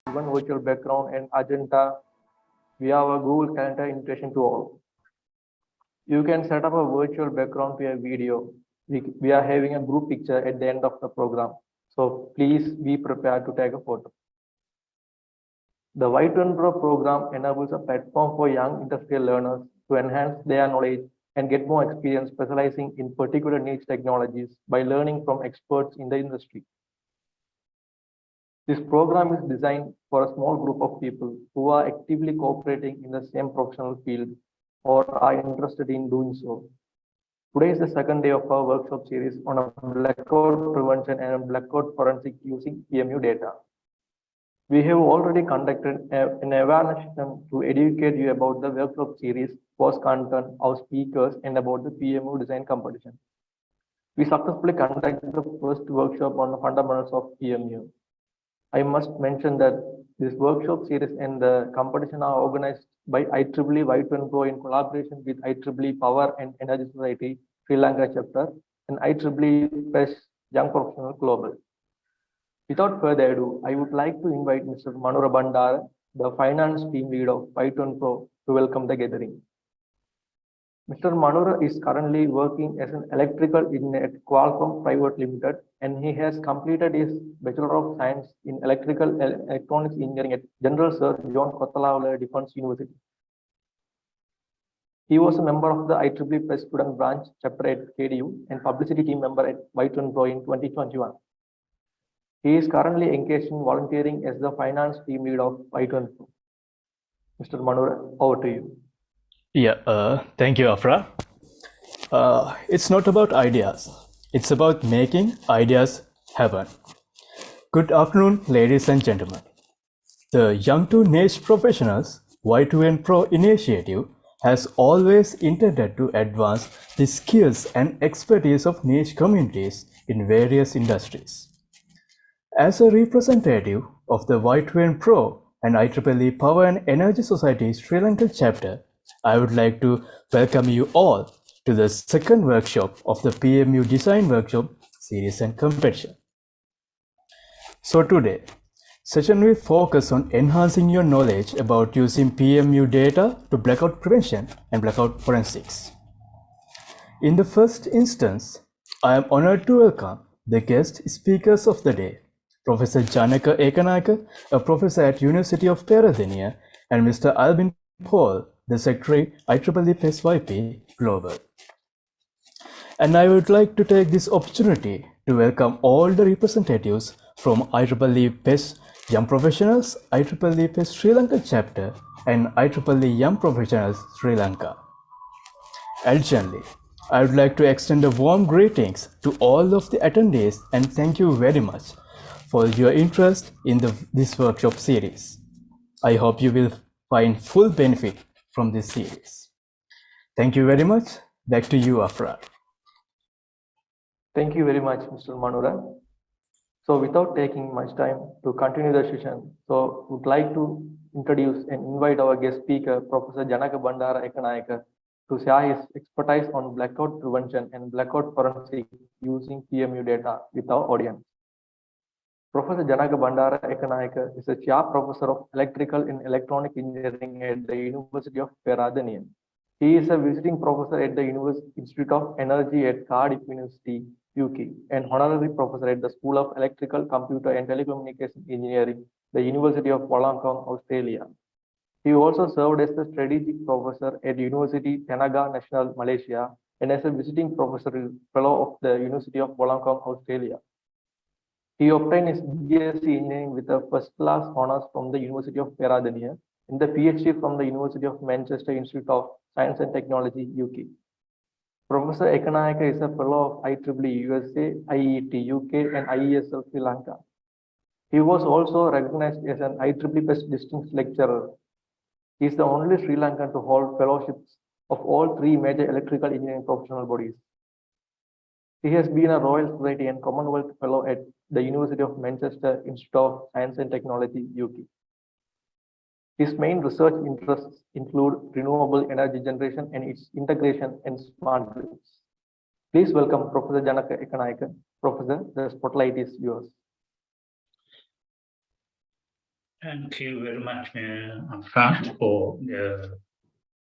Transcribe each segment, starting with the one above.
given virtual background and agenda via our Google Calendar invitation to all. You can set up a virtual background via video. We are having a group picture at the end of the program. So please be prepared to take a photo. The Y2N Pro program enables a platform for young industrial learners to enhance their knowledge and get more experience specializing in particular niche technologies by learning from experts in the industry. This program is designed for a small group of people who are actively cooperating in the same professional field or are interested in doing so. Today is the second day of our workshop series on a blackout prevention and blackout forensic using PMU data. We have already conducted an awareness session to educate you about the workshop series, course content, our speakers, and about the PMU design competition. We successfully conducted the first workshop on the fundamentals of PMU. I must mention that this workshop series and the competition are organized by IEEE Y2N Pro in collaboration with IEEE Power and Energy Society Sri Lanka chapter and IEEE PES Young Professional Global. Without further ado, I would like to invite Mr. Manura Bandara, the finance team lead of Y2N Pro, to welcome the gathering. Mr. Manura is currently working as an electrical engineer at Qualcomm Private Limited, and he has completed his Bachelor of Science in Electrical Electronics Engineering at General Sir John Kothawala Defense University. He was a member of the IEEE PES Student Branch chapter at KDU and publicity team member at Y2N Pro in 2021. He is currently engaged in volunteering as the finance team lead of Y2N Pro. Mr. Manura, over to you. Yeah, thank you, Afra. It's not about ideas. It's about making ideas happen. Good afternoon, ladies and gentlemen. The Young to Niche Professionals Y2N Pro initiative has always intended to advance the skills and expertise of niche communities in various industries. As a representative of the Y2N Pro and IEEE Power and Energy Society Sri Lanka chapter, I would like to welcome you all to the second workshop of the PMU Design Workshop Series and Competition. So today, session will focus on enhancing your knowledge about using PMU data to blackout prevention and blackout forensics. In the first instance, I am honored to welcome the guest speakers of the day, Professor Janaka Ekanayake, a professor at University of Peradeniya, and Mr. Albin Paul, the Secretary, IEEE PES YP Global. And I would like to take this opportunity to welcome all the representatives from IEEE PES Young Professionals, IEEE PES Sri Lanka chapter, and IEEE Young Professionals Sri Lanka. Additionally, I would like to extend a warm greetings to all of the attendees and thank you very much for your interest in this workshop series. I hope you will find full benefit from this series. Thank you very much. Back to you, Afra. Thank you very much, Mr. Manura. So without taking much time to continue the session, so would like to introduce and invite our guest speaker, Professor Janaka Bandara Ekanayake, to share his expertise on blackout prevention and blackout forensic using PMU data with our audience. Professor Janaka Bandara Ekanayake is a chair professor of electrical and electronic engineering at the University of Peradeniya. He is a visiting professor at the Institute of Energy at Cardiff University, UK, and honorary professor at the School of Electrical, Computer and Telecommunication Engineering, the University of Wollongong, Australia. He also served as the strategic professor at University Tenaga Nasional, Malaysia, and as a visiting professor fellow of the University of Wollongong, Australia. He obtained his BSc Engineering with a first-class honours from the University of Peradeniya and the PhD from the University of Manchester Institute of Science and Technology, UK. Professor Ekanayake is a fellow of IEEE USA, IEET UK, and IESL Sri Lanka. He was also recognized as an IEEE PES Distinguished Lecturer. He is the only Sri Lankan to hold fellowships of all three major electrical engineering professional bodies. He has been a Royal Society and Commonwealth Fellow at the University of Manchester Institute of Science and Technology, UK. His main research interests include renewable energy generation and its integration in smart grids. Please welcome Professor Janaka Ekanayake. Professor, the spotlight is yours. Thank you very much, Afra, for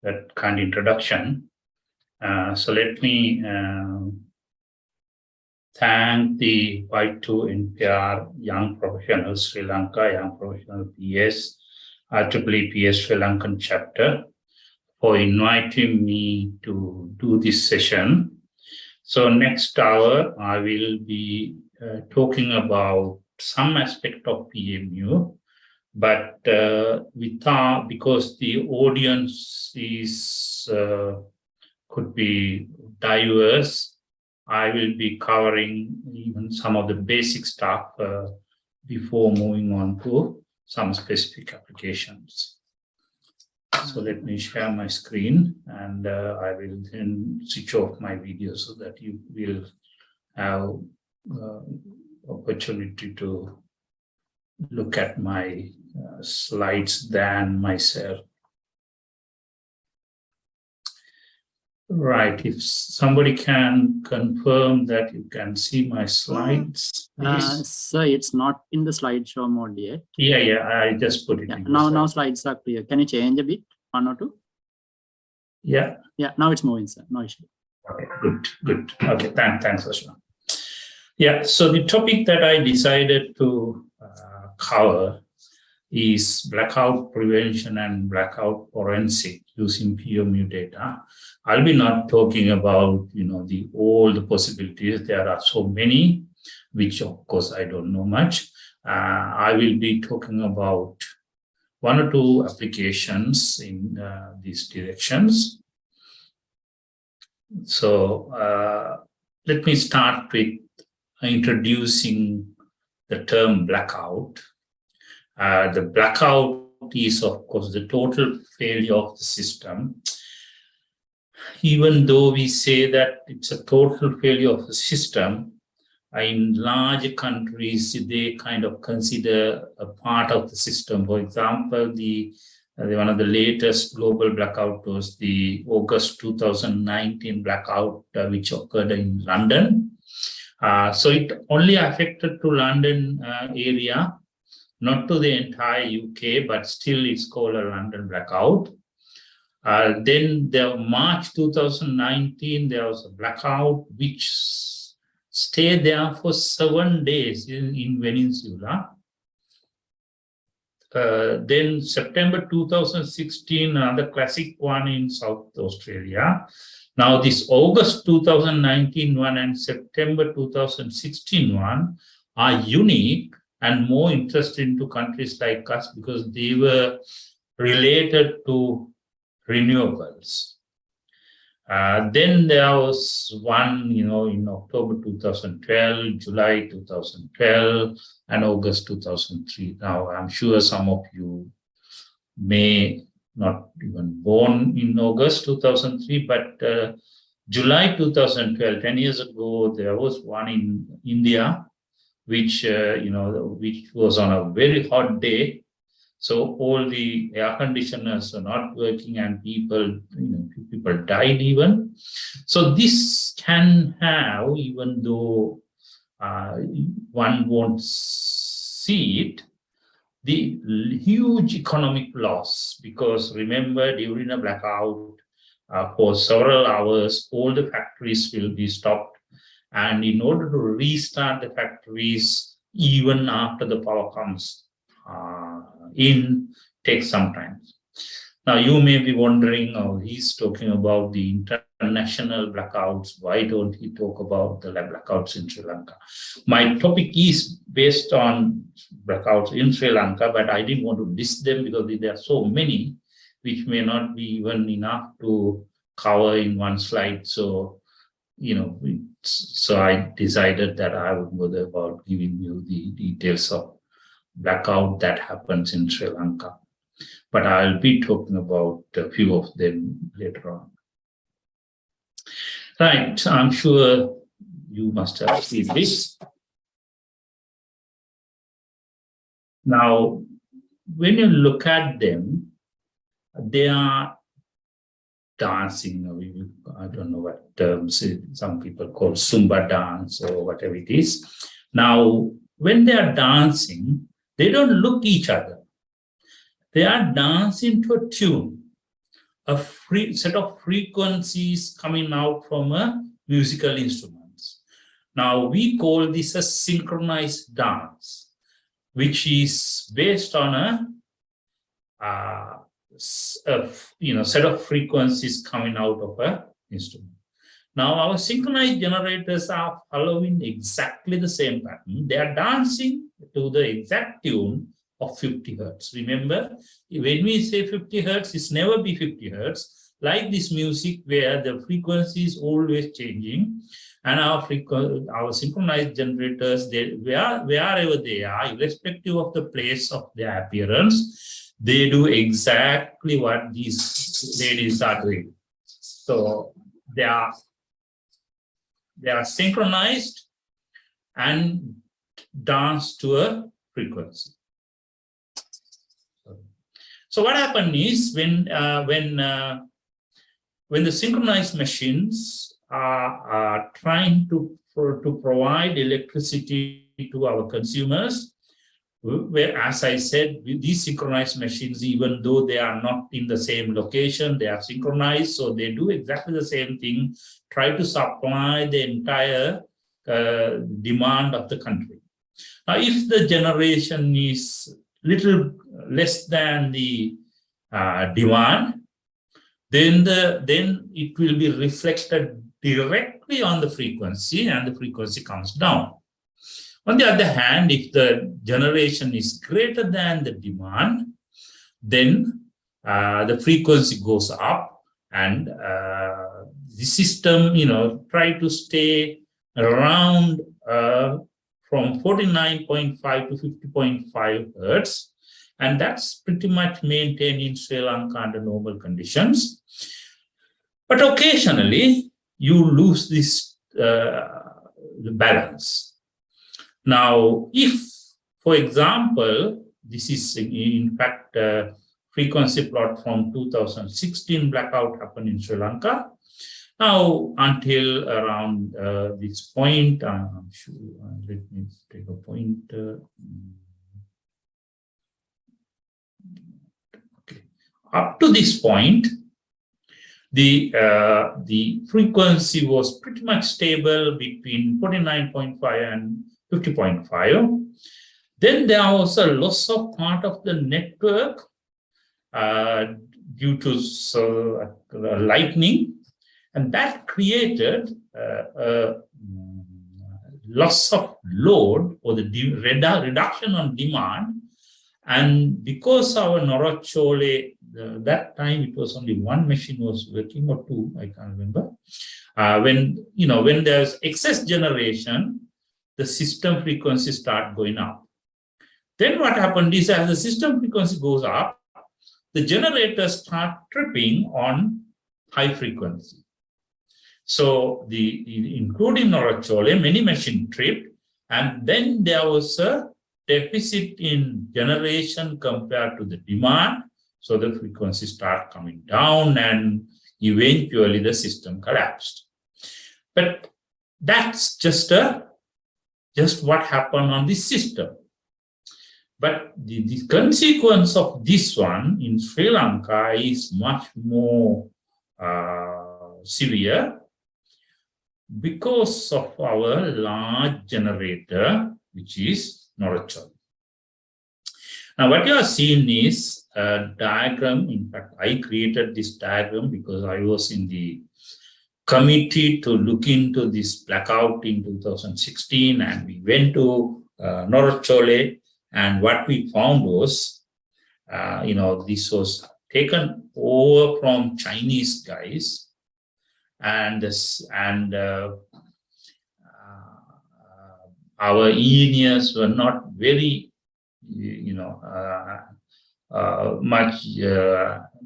that kind introduction. So let me thank the Y2 NPR Young Professionals Sri Lanka, Young Professional PS, IEEE PS Sri Lankan chapter for inviting me to do this session. So next hour, I will be talking about some aspect of PMU, but because the audience is could be diverse, I will be covering even some of the basic stuff before moving on to some specific applications. So let me share my screen, and I will then switch off my video so that you will have opportunity to look at my slides than myself. Right, if somebody can confirm that you can see my slides. Sir, it's not in the slideshow mode yet. Yeah, I just put it in. Now slides are clear. Can you change a bit, 1 or 2? Yeah. Yeah, now it's moving, sir. No issue. Okay, good. Okay, thanks, Ashwin. Yeah, so the topic that I decided to cover is blackout prevention and blackout forensic using PMU data. I'll be not talking about all the possibilities. There are so many, which of course I don't know much. I will be talking about 1 or 2 applications in these directions. So let me start with introducing the term blackout. The blackout is, of course, the total failure of the system. Even though we say that it's a total failure of the system, in large countries, they kind of consider a part of the system. For example, one of the latest global blackout was the August 2019 blackout, which occurred in London. So it only affected to London area, not to the entire UK, but still it's called a London blackout. Then March 2019, there was a blackout which stayed there for 7 days in Peninsula. Then September 2016, another classic one in South Australia. Now this August 2019 one and September 2016 one are unique and more interesting to countries like us because they were related to renewables. Then there was one, in October 2012, July 2012, and August 2003. Now, I'm sure some of you may not even born in August 2003, but July 2012, 10 years ago, there was one in India, which was on a very hot day. So all the air conditioners are not working and people died even. So this can have, even though one won't see it, the huge economic loss, because remember, during a blackout for several hours, all the factories will be stopped. And in order to restart the factories, even after the power comes takes some time. Now, you may be wondering, he's talking about the international blackouts. Why don't he talk about the blackouts in Sri Lanka? My topic is based on blackouts in Sri Lanka, but I didn't want to list them because there are so many, which may not be even enough to cover in one slide. So, so I decided that I would bother about giving you the details of blackout that happens in Sri Lanka. But I'll be talking about a few of them later on. Right, I'm sure you must have seen this. Now, when you look at them, they are dancing. I don't know what terms some people call Zumba dance or whatever it is. Now, when they are dancing, they don't look each other. they are dancing to a tune, a free set of frequencies coming out from a musical instruments. Now we call this a synchronized dance, which is based on a set of frequencies coming out of an instrument. Now our synchronized generators are following exactly the same pattern. They are dancing to the exact tune of 50 hertz. Remember, when we say 50 hertz, it's never be 50 hertz. Like this music where the frequency is always changing, and our synchronized generators, wherever they are, irrespective of the place of their appearance, they do exactly what these ladies are doing. So they are synchronized and dance to a frequency. So what happened is when the synchronized machines are trying to provide electricity to our consumers, where, as I said, these synchronized machines, even though they are not in the same location, they are synchronized, so they do exactly the same thing, try to supply the entire demand of the country. Now, if the generation is little less than the demand, then it will be reflected directly on the frequency, and the frequency comes down. On the other hand, if the generation is greater than the demand, then the frequency goes up, and the system, try to stay around from 49.5 to 50.5 hertz, and that's pretty much maintained in Sri Lanka under normal conditions. But occasionally, you lose this the balance. Now, if, for example, this is in fact a frequency plot from 2016 blackout happened in Sri Lanka. Now, until around this point, I'm sure, let me take a point. Okay. Up to this point, the frequency was pretty much stable between 49.5 and 50.5. Then there was a loss of part of the network due to lightning, and that created a loss of load, or the reduction on demand. And because our Norachole, that time it was only one machine was working, or two, I can't remember. When there's excess generation, the system frequency start going up. Then what happened is, as the system frequency goes up, the generators start tripping on high frequency. So including Norachole, many machines tripped, and then there was a deficit in generation compared to the demand. So the frequency start coming down, and eventually the system collapsed. But that's just what happened on this system. But the consequence of this one in Sri Lanka is much more severe, because of our large generator, which is Norachole. Now, what you are seeing is a diagram. In fact, I created this diagram because I was in the committee to look into this blackout in 2016, and we went to Norachole, and what we found was, this was taken over from Chinese guys, and our engineers were not very, much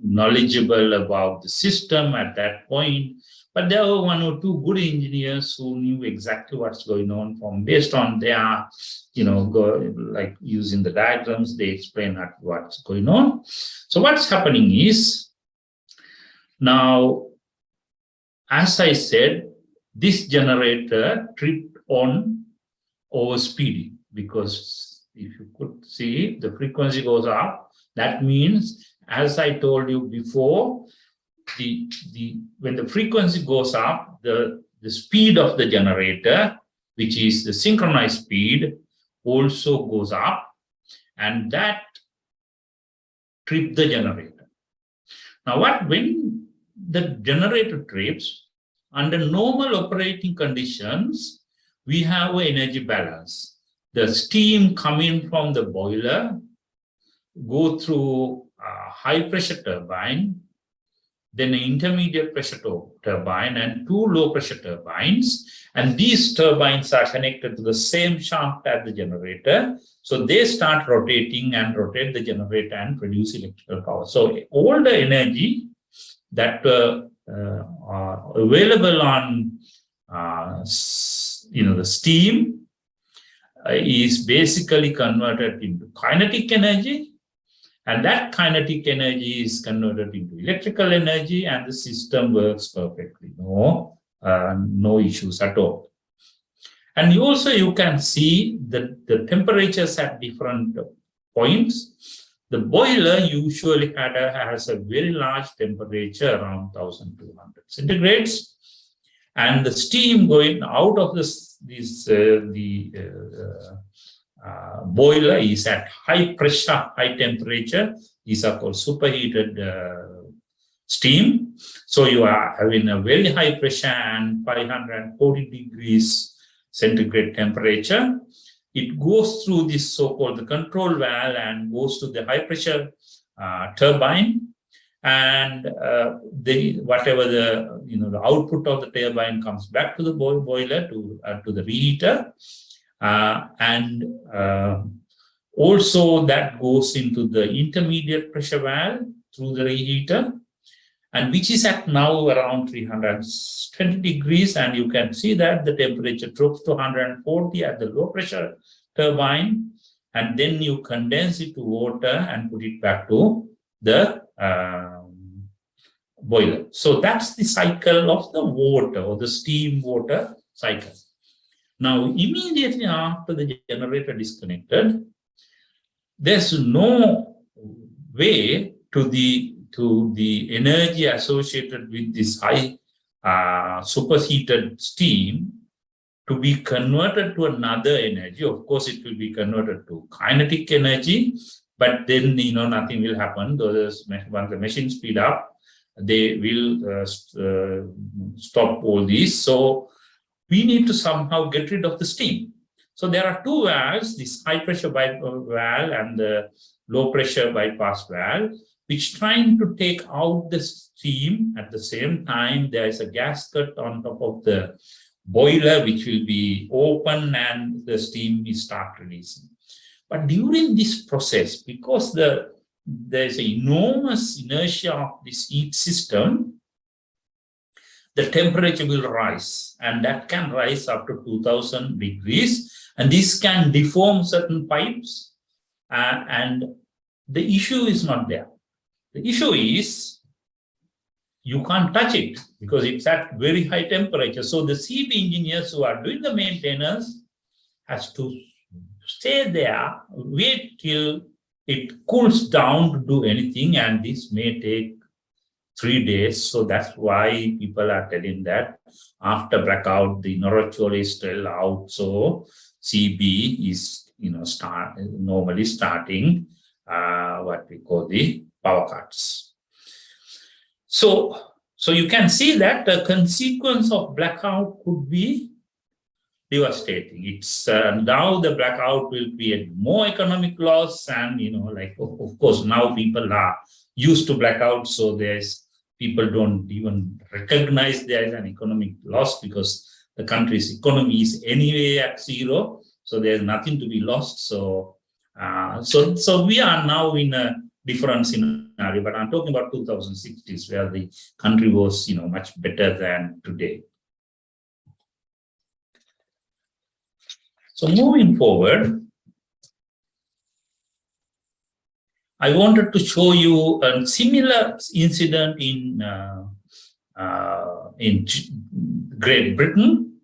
knowledgeable about the system at that point. But there were one or two good engineers who knew exactly what's going on based on their, like using the diagrams, they explain what's going on. So what's happening is, now, as I said, this generator tripped on overspeeding, because if you could see, the frequency goes up. That means, as I told you before, when the frequency goes up, the speed of the generator, which is the synchronized speed, also goes up, and that trips the generator. Now, when the generator trips, under normal operating conditions, we have an energy balance. The steam coming from the boiler go through a high pressure turbine, then an intermediate pressure turbine, and 2 low pressure turbines. And these turbines are connected to the same shaft as the generator. So they start rotating and rotate the generator and produce electrical power. So all the energy that are available on the steam is basically converted into kinetic energy, and that kinetic energy is converted into electrical energy, and the system works perfectly. No issues at all. And you can see the temperatures at different points. The boiler usually has a very large temperature, around 1200 centigrades, and the steam going out of boiler is at high pressure, high temperature. These are called superheated steam. So you are having a very high pressure and 540 degrees centigrade temperature. It goes through this so-called the control valve and goes to the high pressure turbine, and whatever the output of the turbine comes back to the boiler to the reheater, and also that goes into the intermediate pressure valve through the reheater, and which is at now around 320 degrees, and you can see that the temperature drops to 140 at the low pressure turbine, and then you condense it to water and put it back to the boiler. So that's the cycle of the water, or the steam water cycle. Now, immediately after the generator disconnected, there's no way to the energy associated with this high superheated steam to be converted to another energy. Of course, it will be converted to kinetic energy, but then nothing will happen. Once the machine speed up, they will stop all this. So we need to somehow get rid of the steam. So there are 2 valves, this high pressure valve and the low pressure bypass valve, which trying to take out the steam. At the same time, there is a gasket on top of the boiler, which will be open and the steam will start releasing. But during this process, because there's an enormous inertia of this heat system, the temperature will rise, and that can rise up to 2000 degrees, and this can deform certain pipes, and the issue is not there. The issue is you can't touch it because it's at very high temperature. So the CB engineers who are doing the maintenance has to stay there, wait till it cools down to do anything, and this may take 3 days. So that's why people are telling that after blackout, the Norachol is still out. So CB is normally starting what we call the power cuts. So you can see that the consequence of blackout could be devastating. It's now the blackout will create more economic loss, and of course now people are used to blackout, so people don't even recognize there is an economic loss because the country's economy is anyway at 0, so there's nothing to be lost. So we are now in a different scenario, but I'm talking about 2060s where the country was much better than today. So moving forward, I wanted to show you a similar incident in Great Britain.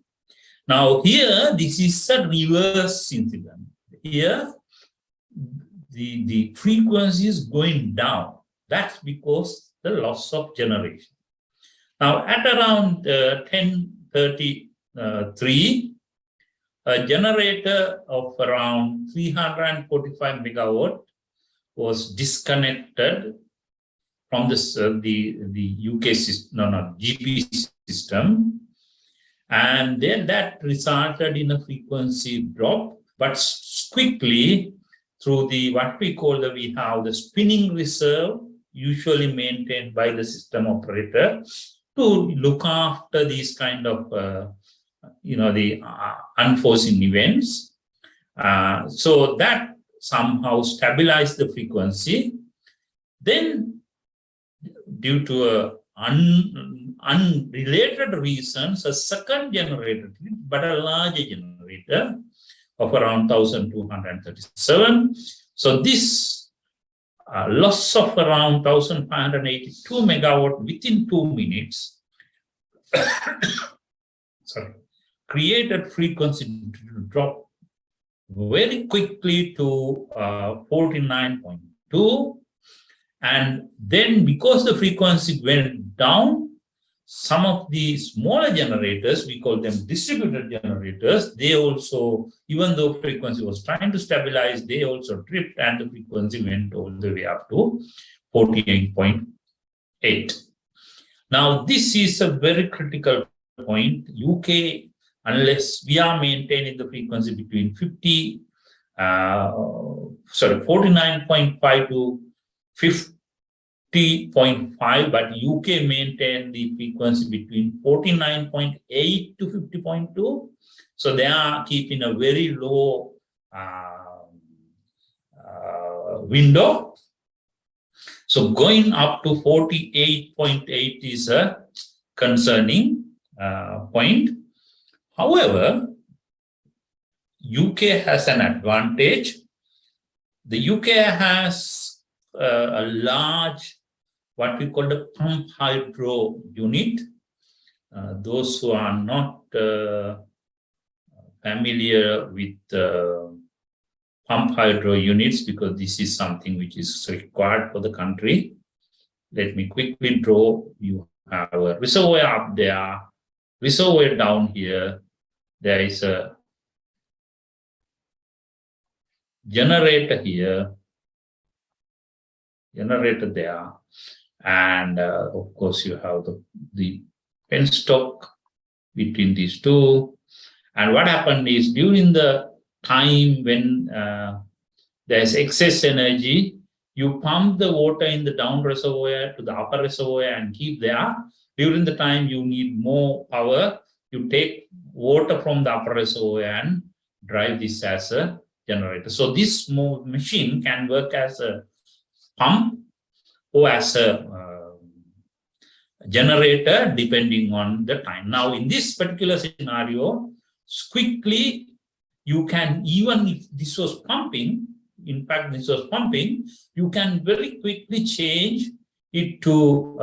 Now here, this is a reverse incident. Here, the frequency is going down. That's because the loss of generation. Now, at around 10:33, a generator of around 345 megawatt was disconnected from the UK system, GP system, and then that resulted in a frequency drop. But quickly, through what we call we have the spinning reserve, usually maintained by the system operator, to look after these kind of the unforeseen events. So that somehow stabilized the frequency. Then, due to unrelated reasons, a second generator, but a larger generator of around 1,237. So this loss of around 1,582 megawatt within 2 minutes created frequency drop very quickly to 49.2. And then because the frequency went down, some of the smaller generators, we call them distributed generators, they also, even though frequency was trying to stabilize, they also tripped and the frequency went all the way up to 48.8. Now, this is a very critical point. UK, unless we are maintaining the frequency between 49.5 to 50.5, but UK maintained the frequency between 49.8 to 50.2. So they are keeping a very low window. So going up to 48.8 is a concerning point. However, UK has an advantage. The UK has a large, what we call the pump hydro unit. Those who are not familiar with pump hydro units, because this is something which is required for the country. Let me quickly draw. You have a reservoir up there, reservoir down here. There is a generator here, generator there, and of course you have the penstock between these two. And what happened is, during the time when there's excess energy, you pump the water in the down reservoir to the upper reservoir and keep there. During the time you need more power, you take water from the upper reservoir and drive this as a generator. So this machine can work as a pump or as a generator depending on the time. Now, in this particular scenario, quickly you can, even if this was pumping, in fact this was pumping, you can very quickly change it to,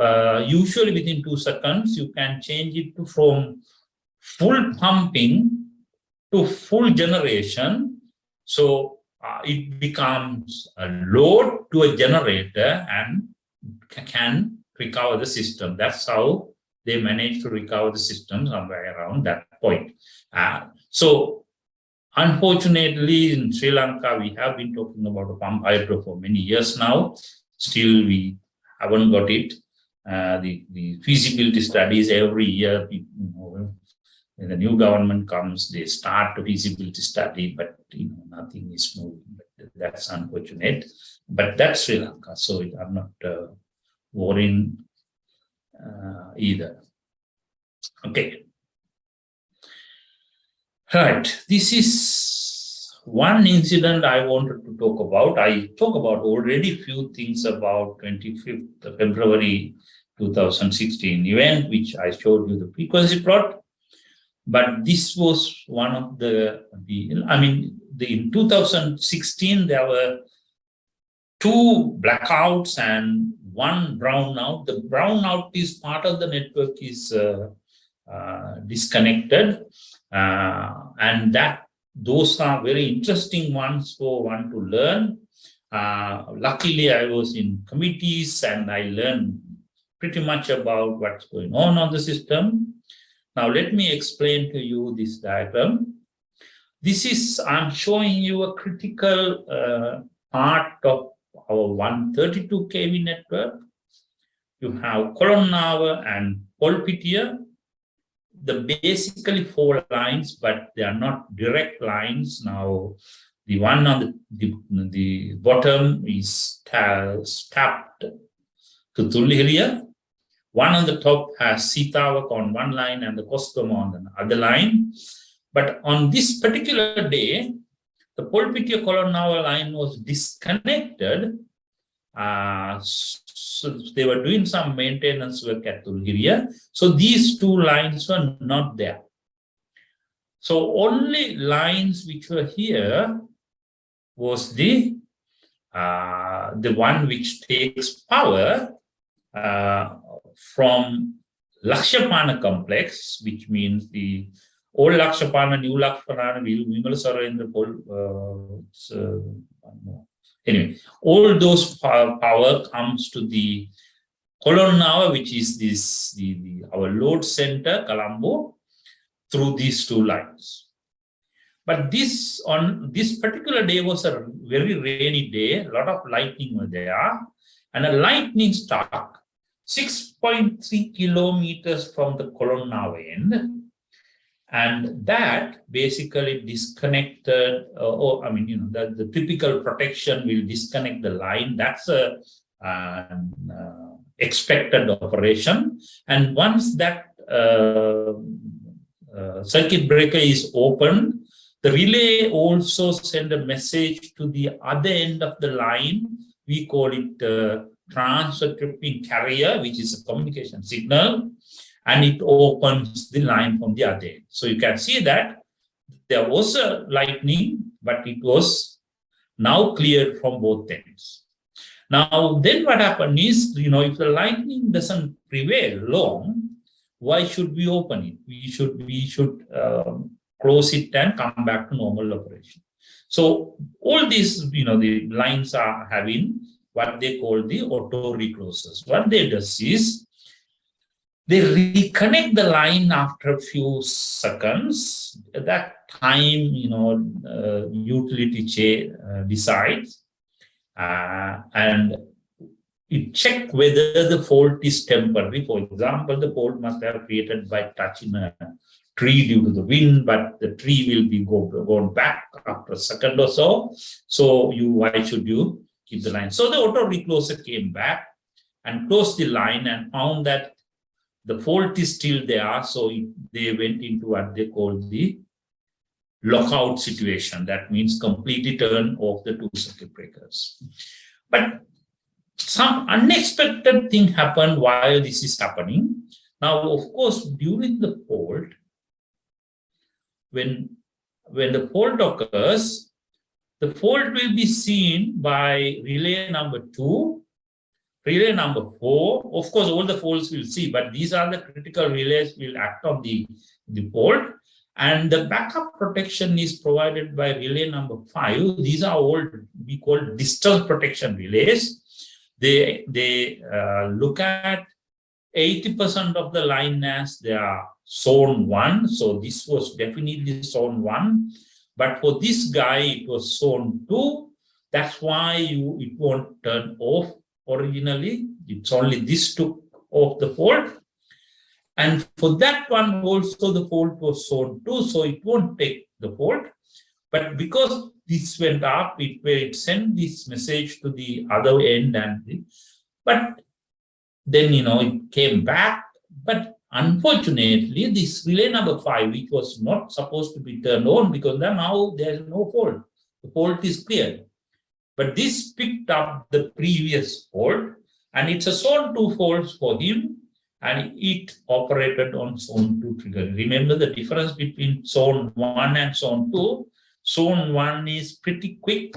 usually within 2 seconds, you can change it to from full pumping to full generation. So it becomes a load to a generator and can recover the system. That's how they manage to recover the system, somewhere around that point. So unfortunately, in Sri Lanka, we have been talking about a pump hydro for many years now. Still, we haven't got it. The feasibility studies every year, when the new government comes, they start the feasibility study, but nothing is moving. But that's unfortunate. But that's Sri Lanka, so I'm not worrying either. Okay. Right. This is one incident I wanted to talk about. I talked about already few things about 25th February 2016 event, which I showed you the frequency plot. But this was one of in 2016, there were 2 blackouts and 1 brownout. The brownout is part of the network is disconnected. And those are very interesting ones for one to learn. Luckily, I was in committees and I learned pretty much about what's going on the system. Now, let me explain to you this diagram. This is, I'm showing you a critical part of our 132 kV network. You have column hour and Polpitia. The basically 4 lines, but they are not direct lines. Now, the one on the bottom is tapped to Tullihiria. One on the top has Sitawak on one line and the Koskama on the other line. But on this particular day, the Polpitia Colonnawa line was disconnected. So they were doing some maintenance work at Tulgiria. So these 2 lines were not there. So only lines which were here was the one which takes power from Lakshapana complex, which means the old Lakshapana, new Lakshapana, Vimalasarendra, anyway, all those power comes to the Colonnawa, which is this our load center, Colombo, through these 2 lines. But this on this particular day was a very rainy day, a lot of lightning were there, and a lightning struck 6.3 kilometers from the Colonnawa end. And that basically disconnected, the typical protection will disconnect the line. That's a expected operation. And once that circuit breaker is opened, the relay also send a message to the other end of the line. We call it transfer tripping carrier, which is a communication signal. And it opens the line from the other end. So you can see that there was a lightning, but it was now cleared from both ends. Now, then what happened is, if the lightning doesn't prevail long, why should we open it? We should close it and come back to normal operation. So all these, the lines are having what they call the auto reclosers. What they do is, they reconnect the line after a few seconds. At that time, utility chain decides and it checks whether the fault is temporary. For example, the fault must have created by touching a tree due to the wind, but the tree will be gone back after a second or so. So why should you keep the line? So the auto recloser came back and closed the line and found that the fault is still there, so they went into what they call the lockout situation. That means completely turn off the 2 circuit breakers. But some unexpected thing happened while this is happening. Now, of course, during the fault, when the fault occurs, the fault will be seen by relay number 2, relay number 4, of course, all the faults will see, but these are the critical relays will act on the fault. And the backup protection is provided by relay number 5. These are all we call distance protection relays. They look at 80% of the line as they are zone 1. So this was definitely zone 1. But for this guy, it was zone 2. That's why it won't turn off. Originally, it's only this took off the fault. And for that one also the fault was zone 2, so it won't take the fault. But because this went up, it sent this message to the other end, but then it came back. But unfortunately, this relay number 5, which was not supposed to be turned on because now there is no fault. The fault is cleared. But this picked up the previous fault, and it's a zone 2 fault for him, and it operated on zone 2 trigger. Remember the difference between zone 1 and zone 2. Zone 1 is pretty quick.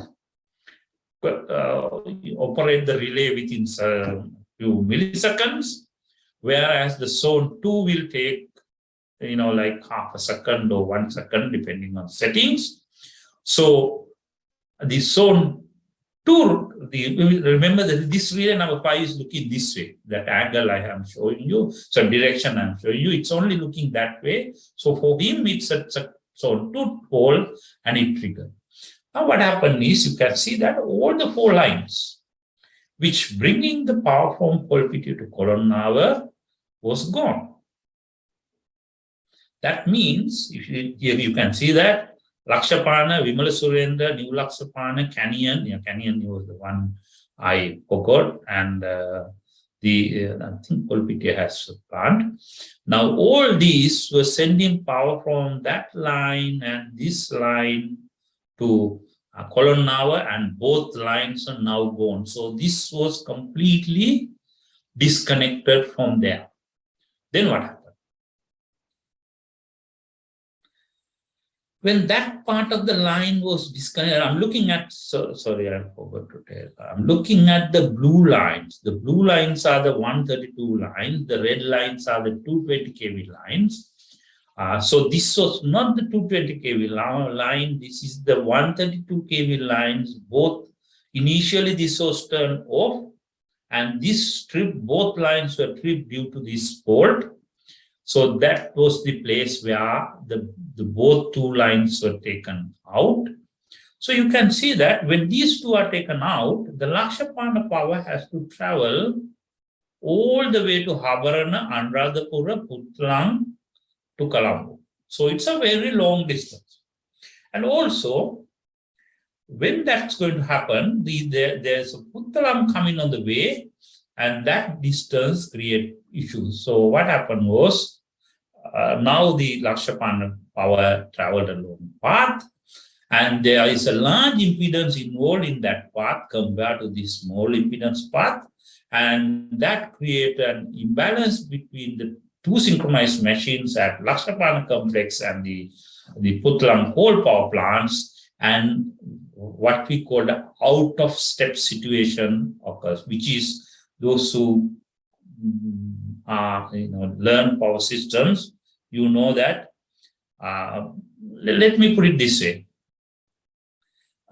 You operate the relay within a few milliseconds, whereas the zone 2 will take, like half a second or 1 second, depending on settings. So the zone 2 remember that this relay number 5 is looking this way. That angle I am showing you, so direction I'm showing you, it's only looking that way. So for him, it's a two pole and it triggered. Now what happened is you can see that all the 4 lines, which bringing the power from Kolpiti to Kolonnawa was gone. That means, if you can see that Lakshapana, Vimala Surendra, New Lakshapana, Canyon. Yeah, Canyon was the one I forgot, and I think Kolpiti has a plant. Now all these were sending power from that line and this line to Kolonnawa, and both lines are now gone. So this was completely disconnected from there. Then what happened? When that part of the line was disconnected, I'm looking at, sorry, I forgot to tell. I'm looking at the blue lines. The blue lines are the 132 lines. The red lines are the 220 kV lines. So this was not the 220 kV line. This is the 132 kV lines. Both, initially this was turned off, and this trip, both lines were tripped due to this fault. So that was the place where the both 2 lines were taken out. So you can see that when these 2 are taken out, the Lakshapana power has to travel all the way to Habarana, Anuradhapura, Puttalam to Colombo. So it's a very long distance. And also, when that's going to happen, there's a Puttalam coming on the way, and that distance create issues. So what happened was, now the Lakshapana power traveled a long path, and there is a large impedance involved in that path compared to the small impedance path, and that creates an imbalance between the 2 synchronized machines at Lakshapana complex and the Puttalam coal power plants, and what we call the out of step situation occurs, which is those who learn power systems, you know that, let me put it this way.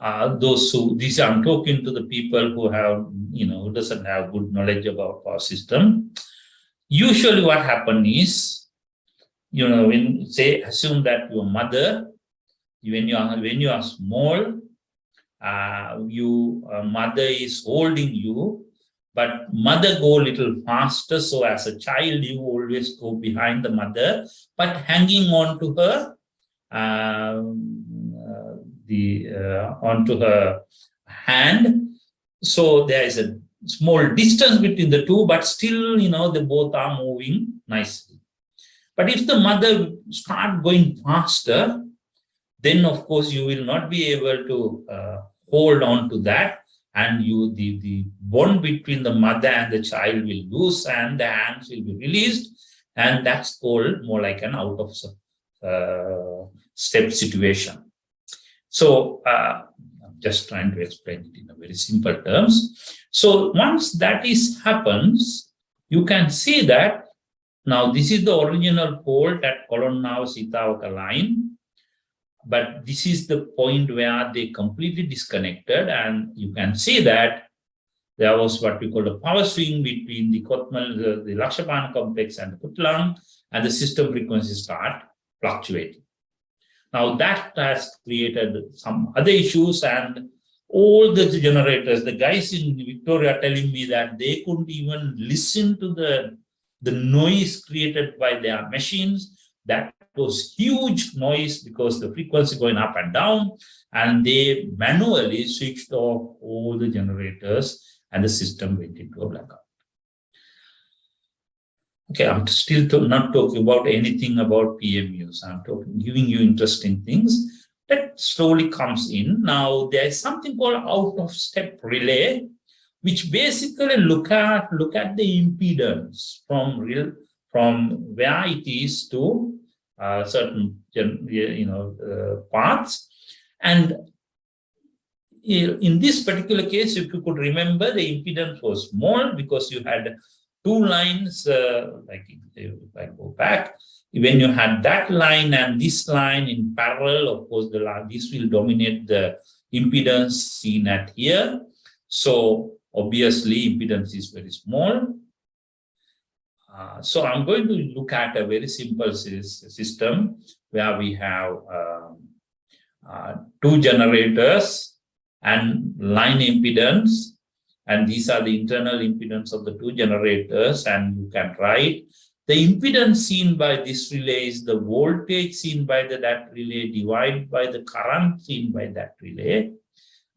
I'm talking to the people who have, who doesn't have good knowledge about power system. Usually what happens is, when assume that your mother, when you are small, mother is holding you, but mother go a little faster. So as a child, you always go behind the mother, but hanging on to her, onto her hand. So there is a small distance between the 2, but still, they both are moving nicely. But if the mother start going faster, then of course you will not be able to hold on to that. And the bond between the mother and the child will lose, and the hands will be released, and that's called more like an out of step situation. So I'm just trying to explain it in a very simple terms. So once that happens, you can see that now this is the original fault at Kolonnawa Sitavaka line. But this is the point where they completely disconnected, and you can see that there was what we call the power swing between the Kotmal, the Lakshapana complex and the Puttalam, and the system frequencies start fluctuating. Now that has created some other issues, and all the generators, the guys in Victoria are telling me that they couldn't even listen to the noise created by their machines. That was huge noise because the frequency going up and down, and they manually switched off all the generators and the system went into a blackout. Okay, I'm still not talking about anything about PMUs. I'm giving you interesting things that slowly comes in. Now there is something called out of step relay, which basically look at the impedance from where it is to certain paths. And in this particular case, if you could remember, the impedance was small because you had 2 lines, like if I go back, when you had that line and this line in parallel, of course, this will dominate the impedance seen at here. So obviously impedance is very small. So I'm going to look at a very simple system where we have two generators and line impedance, and these are the internal impedance of the two generators, and you can write the impedance seen by this relay is the voltage seen by that relay divided by the current seen by that relay,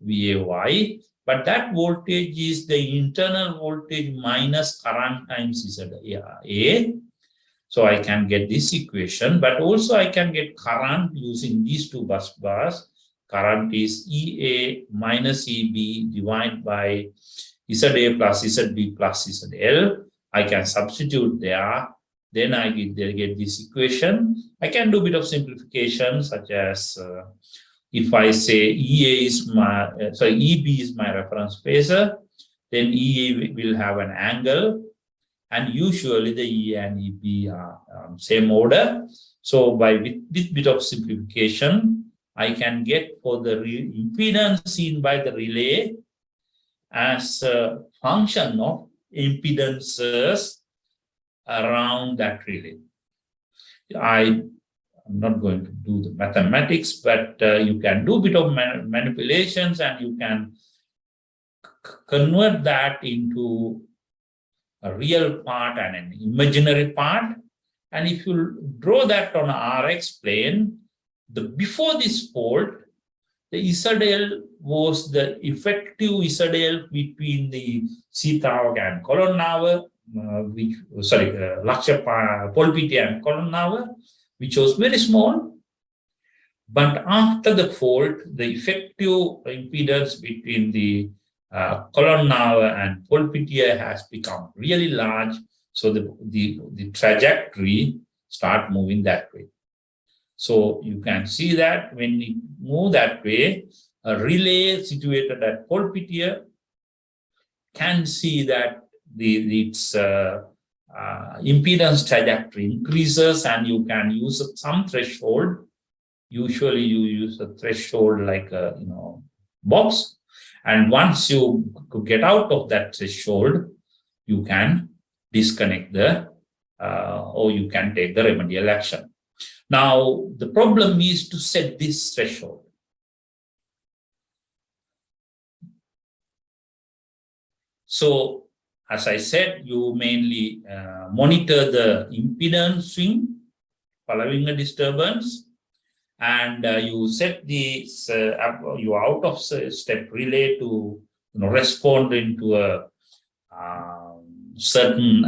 VAY. But that voltage is the internal voltage minus current times ZA. So I can get this equation, but also I can get current using these two bus bars. Current is EA minus EB divided by ZA plus ZB plus ZL. I can substitute there. Then I get this equation. I can do a bit of simplification, such as if I say EA is my, EB is my reference phasor, then EA will have an angle, and usually the EA and EB are same order. So with bit of simplification, I can get for the impedance seen by the relay as a function of impedances around that relay. I'm not going to do the mathematics, but you can do a bit of manipulations, and you can convert that into a real part and an imaginary part. And if you draw that on a RX plane, before this fault, the ZL was the effective ZL between the Sitawag and Kolonnavar, Polpitiya and Kolonnavar, which was very small. But after the fault, the effective impedance between the Kolonnavar and Polpitiya has become really large. So the trajectory start moving that way. So you can see that when we move that way, a relay situated at Polpitiya can see that its impedance trajectory increases, and you can use some threshold. Usually you use a threshold like a box, and once you get out of that threshold, you can disconnect or you can take the remedial action. Now the problem is to set this threshold. So as I said, you mainly monitor the impedance swing following a disturbance, and you set your out of step relay to respond into a certain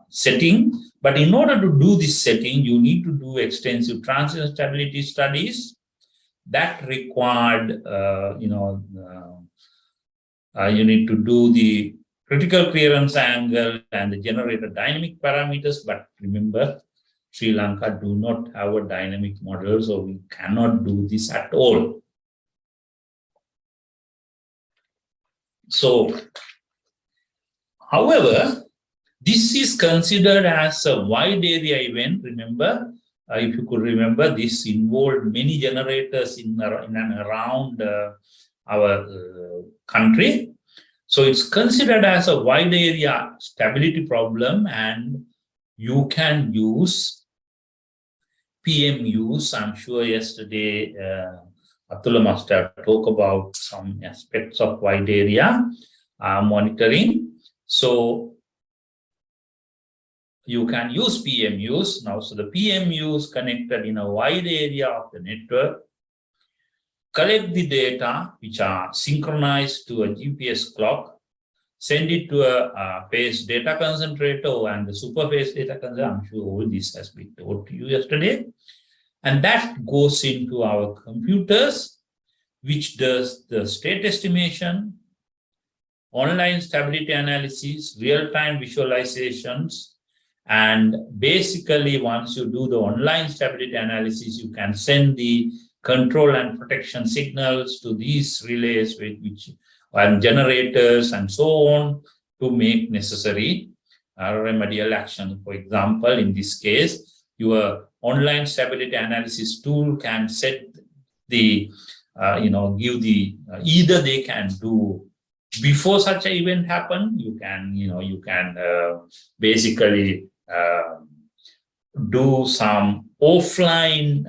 setting. But in order to do this setting, you need to do extensive transient stability studies that required, you need to do the critical clearance angle and the generator dynamic parameters. But remember, Sri Lanka do not have a dynamic model, so we cannot do this at all. So, however, this is considered as a wide area event. Remember, if you could remember, this involved many generators in and around our country. So it's considered as a wide area stability problem, and you can use PMUs. I'm sure yesterday Atula must have talked about some aspects of wide area monitoring. So you can use PMUs now. So the PMUs connected in a wide area of the network collect the data which are synchronized to a GPS clock, send it to a phase data concentrator and the super phase data concentrator. I'm sure all this has been taught to you yesterday. And that goes into our computers, which does the state estimation, online stability analysis, real-time visualizations. And basically, once you do the online stability analysis, you can send the control and protection signals to these relays and generators and so on to make necessary remedial action. For example, in this case, your online stability analysis tool can set the, give the, either they can do before such an event happen, you can basically do some offline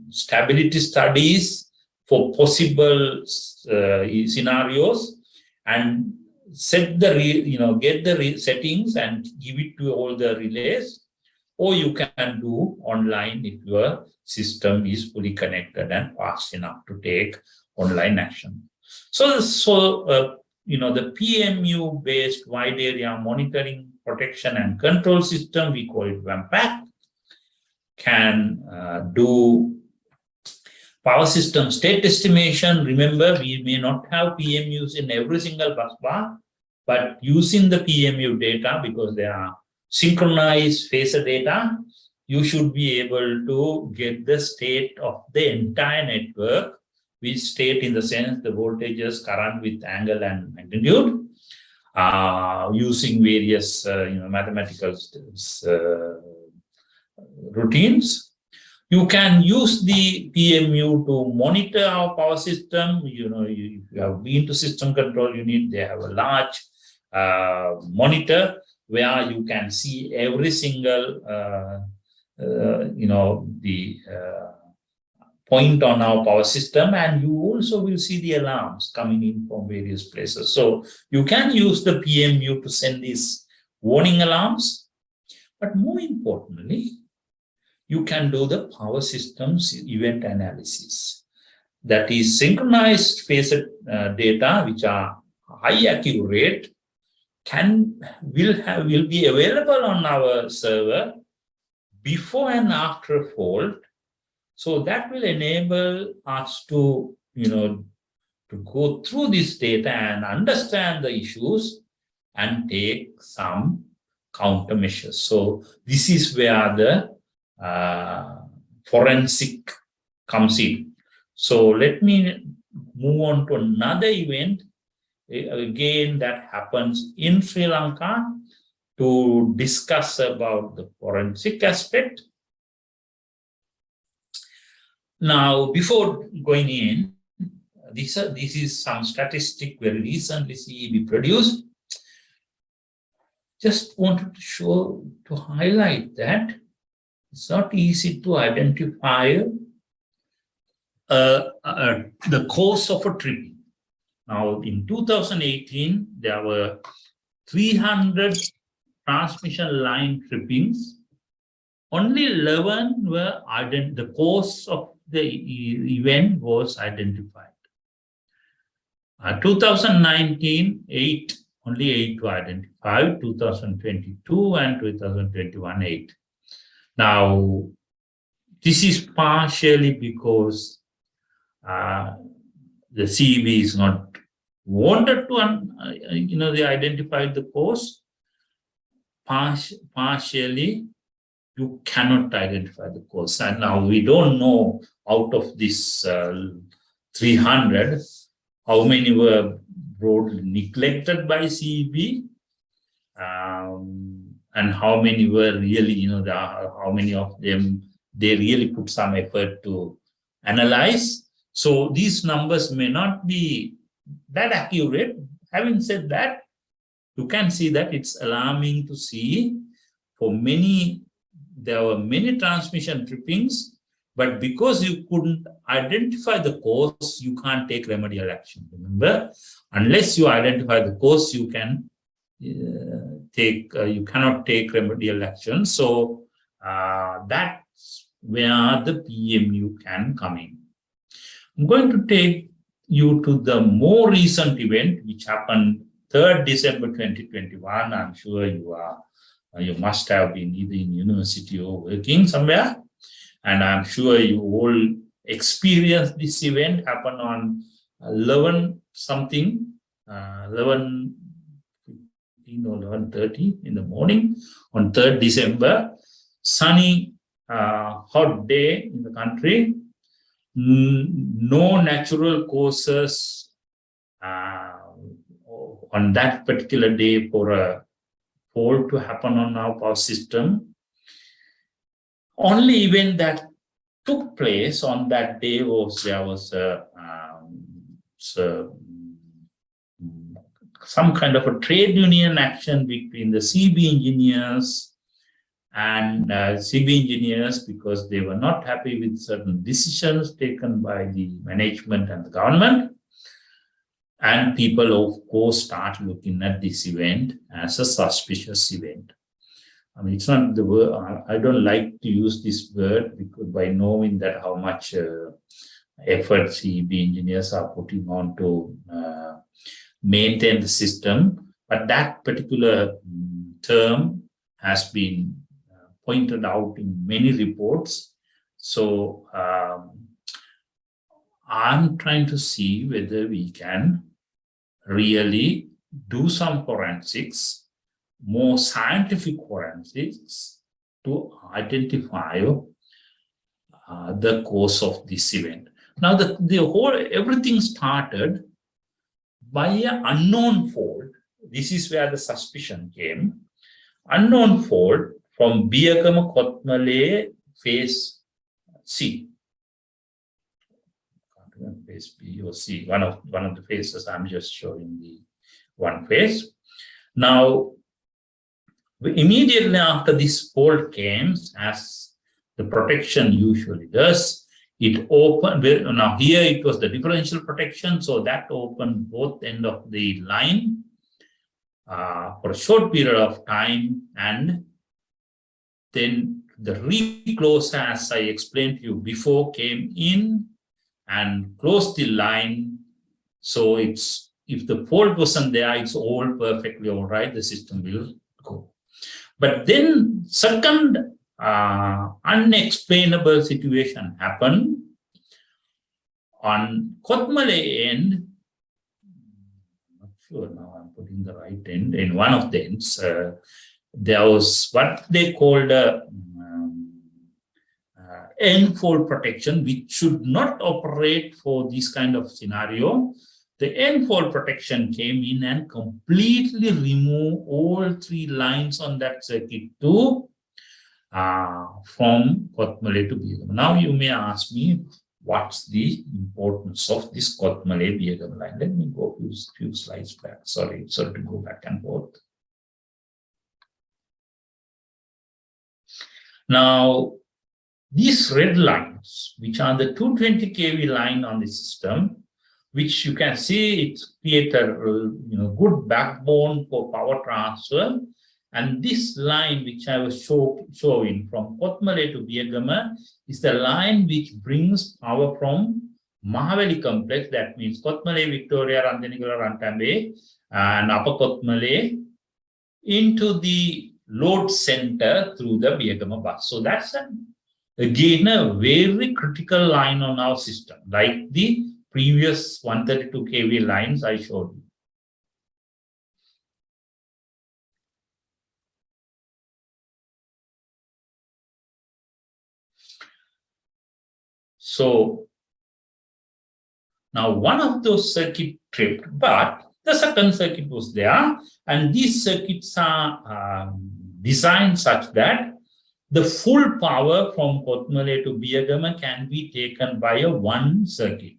stability studies for possible scenarios and set the get the settings and give it to all the relays, or you can do online if your system is fully connected and fast enough to take online action. So the PMU based wide area monitoring, protection and control system, we call it WAMPAC, can do power system state estimation. Remember, we may not have PMUs in every single bus bar, but using the PMU data, because they are synchronized phasor data, you should be able to get the state of the entire network, which state in the sense the voltages, current with angle and magnitude, using various mathematical routines. You can use the PMU to monitor our power system. If you have been to system control unit, they have a large monitor where you can see every single point on our power system, and you also will see the alarms coming in from various places. So you can use the PMU to send these warning alarms, but more importantly, you can do the power systems event analysis. That is synchronized phasor data, which are high accurate, will be available on our server before and after a fault. So that will enable us to go through this data and understand the issues and take some countermeasures. So this is where the forensic comes in. So let me move on to another event, again, that happens in Sri Lanka, to discuss about the forensic aspect. Now, before going in, this is some statistic very recently CEB produced. Just wanted to highlight that it's not easy to identify the cause of a tripping. Now, in 2018, there were 300 transmission line trippings. Only 11 were the cause of the event was identified. 2019, only 8 were identified. 2022 and 2021, 8. Now, this is partially because the CEB is not wanted to, they identified the cause. Partially, you cannot identify the cause. And now we don't know out of this 300, how many were broadly neglected by CEB, and how many were really, how many of them they really put some effort to analyze. So these numbers may not be that accurate. Having said that, you can see that it's alarming to see there were many transmission trippings, but because you couldn't identify the cause, you can't take remedial action. Remember, unless you identify the cause, you can you cannot take remedial action. So that's where the PMU can come in. I'm going to take you to the more recent event, which happened 3rd December 2021. I'm sure you must have been either in university or working somewhere. And I'm sure you all experienced this event. Happened on 11 something, 11:15 or 11:30 in the morning on 3rd December. Sunny, hot day in the country. No natural causes on that particular day for a fault to happen on our power system. Only event that took place on that day was there was a some kind of a trade union action between the CB engineers and CB engineers, because they were not happy with certain decisions taken by the management and the government. And people, of course, start looking at this event as a suspicious event. I mean, it's not the word, I don't like to use this word, because by knowing that how much effort CB engineers are putting on to maintain the system, but that particular term has been pointed out in many reports. So I'm trying to see whether we can really do some forensics, more scientific forensics, to identify the cause of this event. Now, everything started by an unknown fault. This is where the suspicion came. Unknown fault from Biyagama Kotmale phase C. Phase B or C, one of the phases. I'm just showing the one phase. Now, immediately after this fault came, as the protection usually does, it opened. Now here it was the differential protection, so that opened both end of the line for a short period of time, and then the reclose, as I explained to you before, came in and closed the line. So it's, if the fault wasn't there, it's all perfectly all right, the system will go. But then second unexplainable situation happened on Kotmale end. I'm not sure now I'm putting the right end. In one of the ends, there was what they called a end-fault protection, which should not operate for this kind of scenario. The end-fault protection came in and completely removed all three lines on that circuit to from Kotmale to Biyagama. Now you may ask me, what's the importance of this Kotmale Biyagama line? Let me go a few slides back. Sorry to go back and forth. Now, these red lines, which are the 220 kV line on the system, which you can see it creates a good backbone for power transfer. And this line, which I was showing from Kotmale to Biyagama, is the line which brings power from Mahaveli complex. That means Kotmale, Victoria, Ranjanigala, Rantambe, and Upper Kotmale into the load center through the Biyagama bus. So that's again a very critical line on our system, like the previous 132 kV lines I showed you. So now one of those circuits tripped, but the second circuit was there, and these circuits are designed such that the full power from Kotmale to Biyagama can be taken by a one circuit.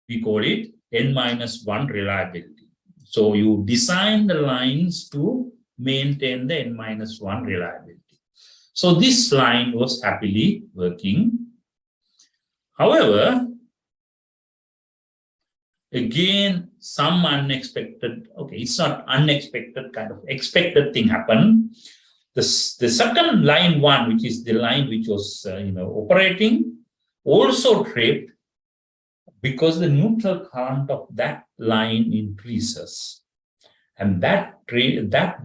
We call it N-1 reliability. So you design the lines to maintain the N-1 reliability. So this line was happily working. However, again, some unexpected, it's not unexpected, kind of expected thing happened. The second line one, which is the line which was operating, also tripped because the neutral current of that line increases. And that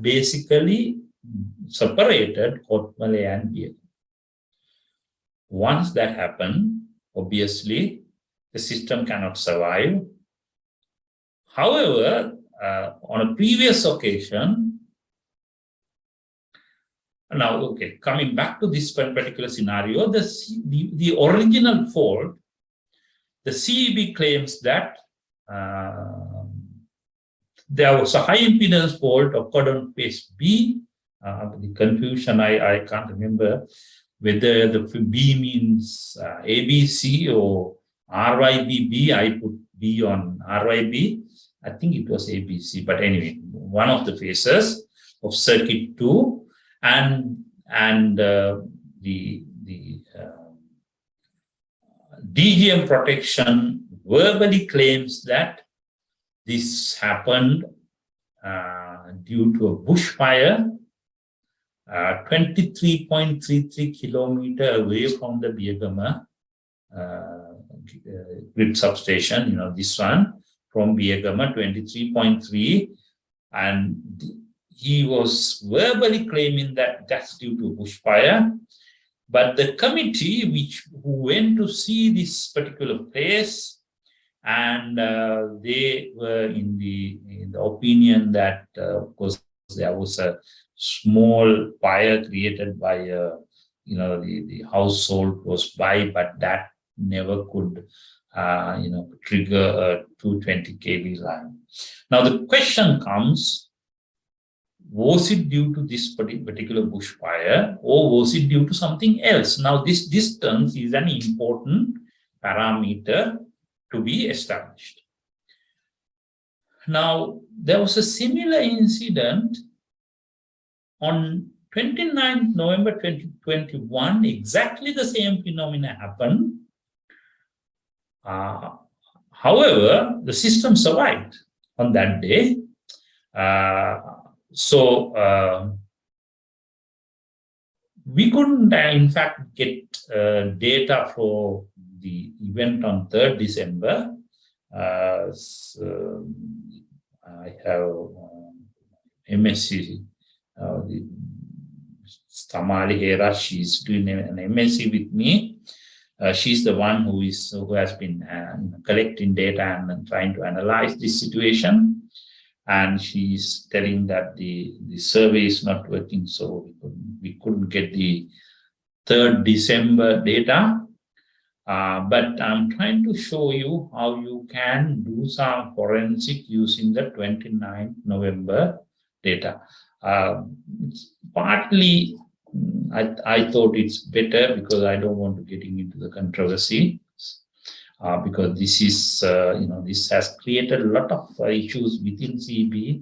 basically separated Kotmale and Biyagama. Once that happened, obviously, the system cannot survive. However, on a previous occasion, now, coming back to this particular scenario, the original fault, the CEB claims that there was a high impedance fault occurred on phase B. The confusion, I can't remember whether the B means ABC or RYBB, I put B on RYB. I think it was ABC, but anyway, one of the phases of circuit 2, and the DGM protection verbally claims that this happened due to a bushfire 23.33 kilometer away from the Biagama grid substation, this one from Biagama, 23.3, and he was verbally claiming that that's due to bushfire. But the committee who went to see this particular place, and they were in the opinion that of course there was a small fire created by the household close by, but that never could trigger a 220 kV line. Now the question comes, was it due to this particular bushfire, or was it due to something else? Now this distance is an important parameter to be established. Now there was a similar incident on 29th November 2021, exactly the same phenomena happened. However, the system survived on that day. So we couldn't, in fact, get data for the event on 3rd December. So I have MSc, Tamali Hera, she's doing an MSc with me. She's the one who has been collecting data and trying to analyze this situation. And she's telling that the survey is not working, so we couldn't get the 3rd December data. But I'm trying to show you how you can do some forensic using the 29th November data. Partly, I thought it's better because I don't want to get into the controversy. Because this is, this has created a lot of issues within CEB,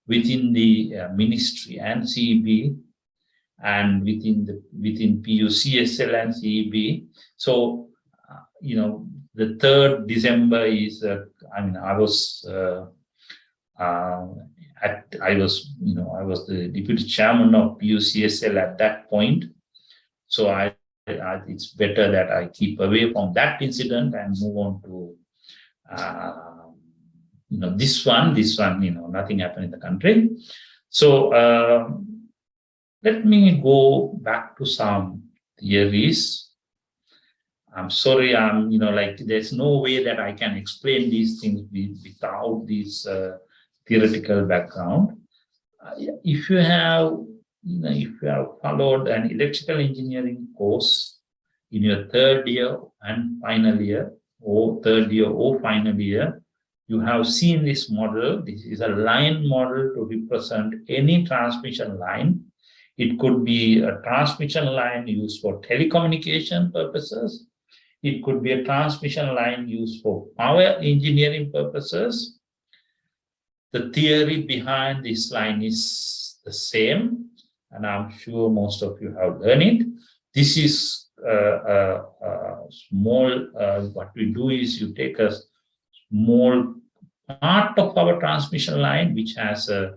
within the ministry and CEB, and within PUCSL and CEB. So, the 3rd December is, I was the deputy chairman of PUCSL at that point. So it's better that I keep away from that incident and move on to, this one, nothing happened in the country. So let me go back to some theories. I'm sorry, there's no way that I can explain these things without this theoretical background. If you have followed an electrical engineering course in your 3rd year and final year, or 3rd year or final year, you have seen this model. This is a line model to represent any transmission line. It could be a transmission line used for telecommunication purposes. It could be a transmission line used for power engineering purposes. The theory behind this line is the same, and I'm sure most of you have learned it. This is small, what we do is you take a small part of our transmission line, which has a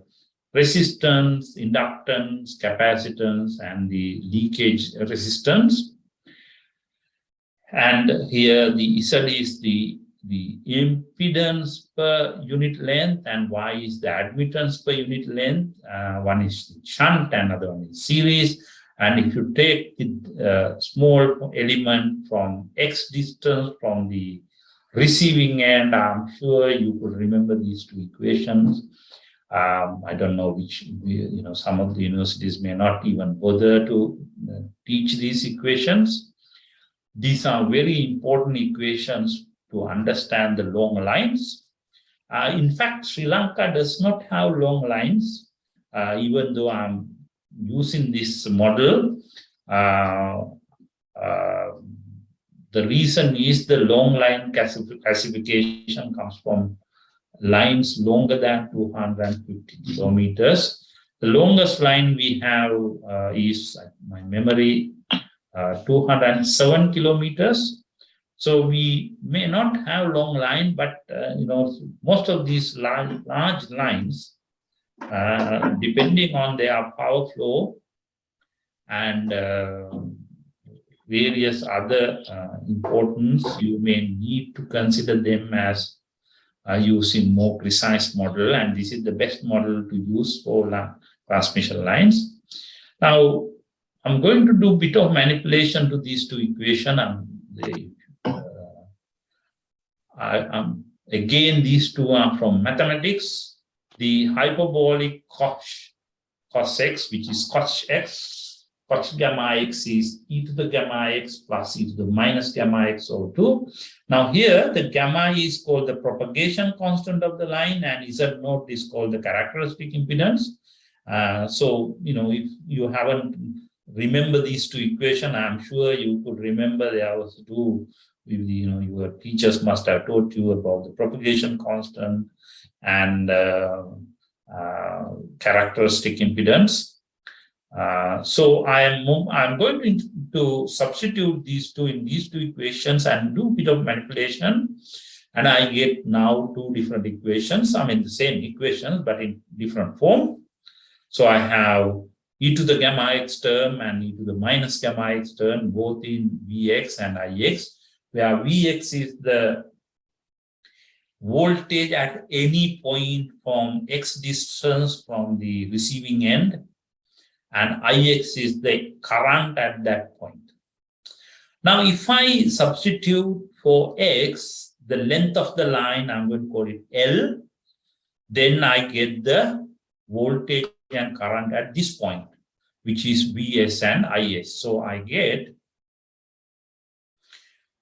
resistance, inductance, capacitance, and the leakage resistance. And here the IESL is the impedance per unit length, and Y is the admittance per unit length. One is shunt, another one is series. And if you take the small element from X distance from the receiving end, I'm sure you could remember these two equations. I don't know which, some of the universities may not even bother to teach these equations. These are very important equations to understand the long lines. In fact, Sri Lanka does not have long lines, even though I'm using this model. The reason is the long line classification comes from lines longer than 250 kilometers. The longest line we have is, my memory, 207 kilometers. So we may not have long line, but most of these large lines, depending on their power flow and various other importance, you may need to consider them as using more precise model, and this is the best model to use for transmission lines. Now, I'm going to do a bit of manipulation to these two equations. Again, these two are from mathematics. The hyperbolic cos x, which is cos x, cos gamma x is e to the gamma x plus e to the minus gamma x over 2. Now here, the gamma is called the propagation constant of the line, and Z naught is called the characteristic impedance. So, if you haven't remember these two equations, I'm sure you could remember there was two. Your teachers must have taught you about the propagation constant and characteristic impedance. So I'm going to substitute these two in these two equations and do a bit of manipulation, and I get now two different equations. I mean the same equations but in different form. So I have e to the gamma x term and e to the minus gamma x term, both in Vx and Ix, where Vx is the voltage at any point from x distance from the receiving end, and Ix is the current at that point. Now, if I substitute for x, the length of the line, I'm going to call it L, then I get the voltage and current at this point, which is Vs and Is. So I get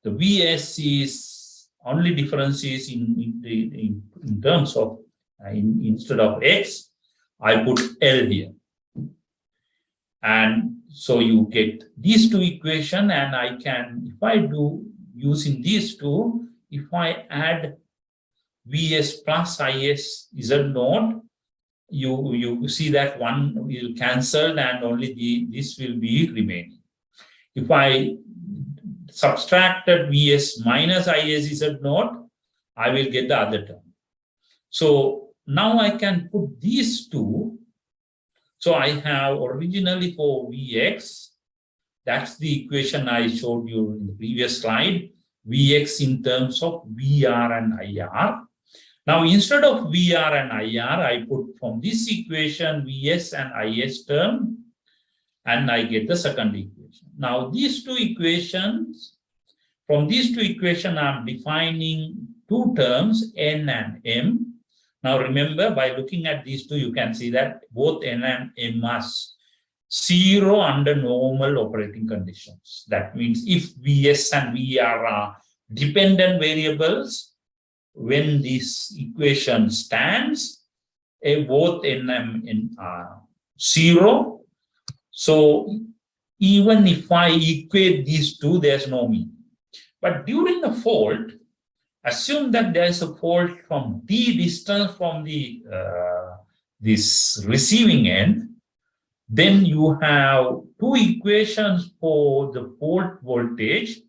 the Vs is only difference is in terms of instead of x, I put L here. And so you get these two equations, and I can, if I do using these two, if I add Vs plus Is Z naught, you see that one will cancel and only this will be remaining. If I subtracted Vs minus Is Z naught, I will get the other term. So now I can put these two. So I have originally for Vx, that's the equation I showed you in the previous slide, Vx in terms of Vr and Ir. Now, instead of Vr and Ir, I put from this equation Vs and Is term, and I get the second equation. Now, these two equations, from these two equations, I'm defining two terms, N and M. Now, remember, by looking at these two, you can see that both N and M are 0 under normal operating conditions. That means if Vs and Vr are dependent variables, when this equation stands, both N and M are 0. So even if I equate these two, there's no mean. But during the fault, assume that there is a fault from d distance from the this receiving end, then you have two equations for the fault voltage,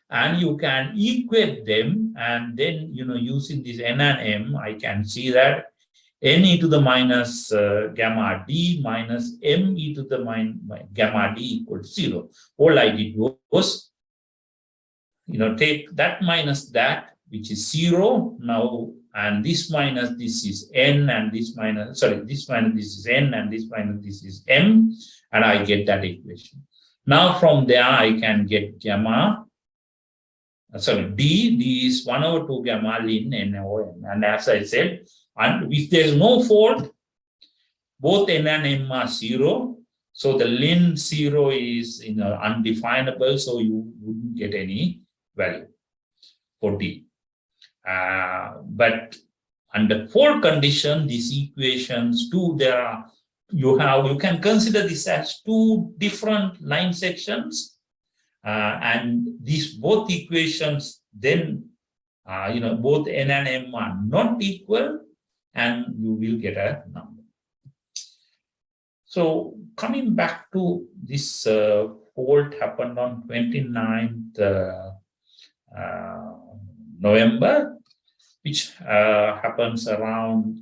and you can equate them, and then using this N and M, I can see that N e to the minus gamma d minus M e to the gamma d equals 0. All I did was take that minus that, which is 0 now, and this minus this is N, and this minus, this minus this is N, and this minus this is M, and I get that equation. Now from there, I can get gamma, D is 1 over 2 gamma ln N over M. And as I said, and if there's no fault, both N and M are 0. So the ln 0 is undefinable, so you wouldn't get any value for D. But under fault condition, these equations two, you can consider this as two different line sections, and these both equations then, both n and m are not equal, and you will get a number. So coming back to this fault happened on 29th November, which happens around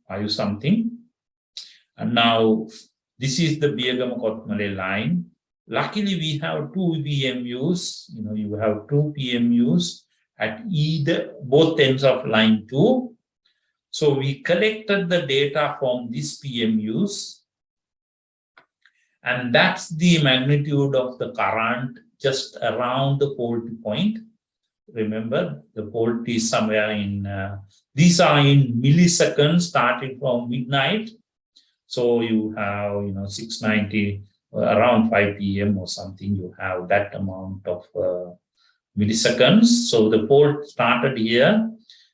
5 something. And now this is the Biyagama-Kothmale line. Luckily, we have 2 PMUs. You have 2 PMUs at both ends of line 2. So we collected the data from these PMUs, and that's the magnitude of the current just around the fault point. Remember, the fault is somewhere in, these are in milliseconds starting from midnight. So you have, 690, around 5 p.m. or something, you have that amount of milliseconds. So the fault started here,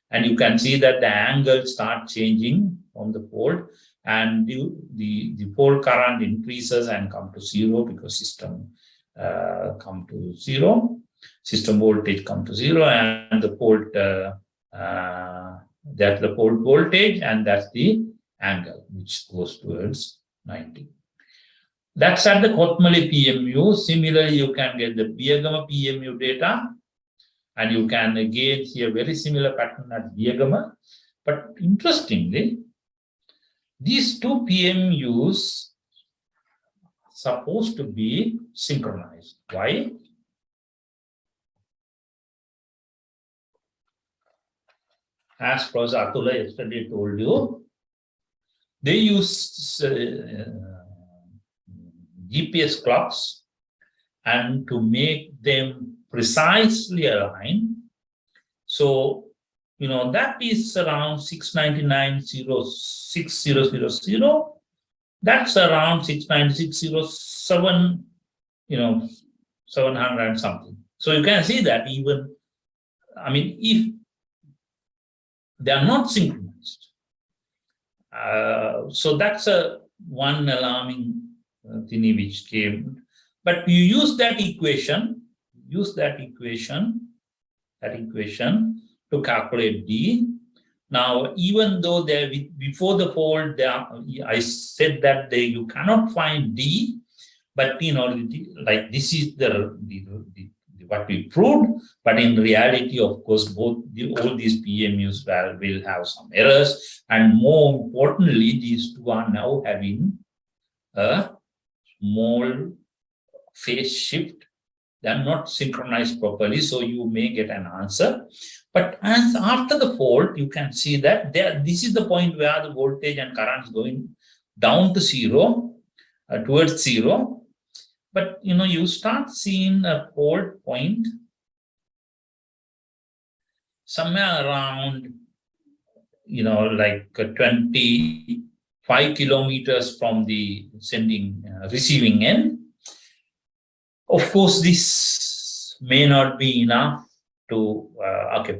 and you can see that the angle start changing from the fault, and the fault current increases and come to 0 because system come to 0. System voltage come to 0, and the fault, that's the fault voltage, and that's the angle which goes towards 90. That's at the Kothmale PMU. Similarly, you can get the Biyagama PMU data, and you can again see a very similar pattern at Biyagama. But interestingly, these 2 PMUs supposed to be synchronized. Why? As Professor Atula yesterday told you, they use GPS clocks, and to make them precisely aligned. So, that is around 699.06.000. That's around 696.07, 700 and something. So you can see that even, if they are not synchronized. So that's one alarming thing which came. But you use that equation to calculate D. Now, even though before the fault, I said that you cannot find D, but like this is the what we proved. But in reality, of course, all these PMUs will have some errors, and more importantly, these 2 are now having a small phase shift. They are not synchronized properly, so you may get an answer. But as after the fault, you can see that this is the point where the voltage and current is going down to 0, towards 0. But you start seeing a fault point somewhere around, like 25 kilometers from the receiving end. Of course, this may not be enough to,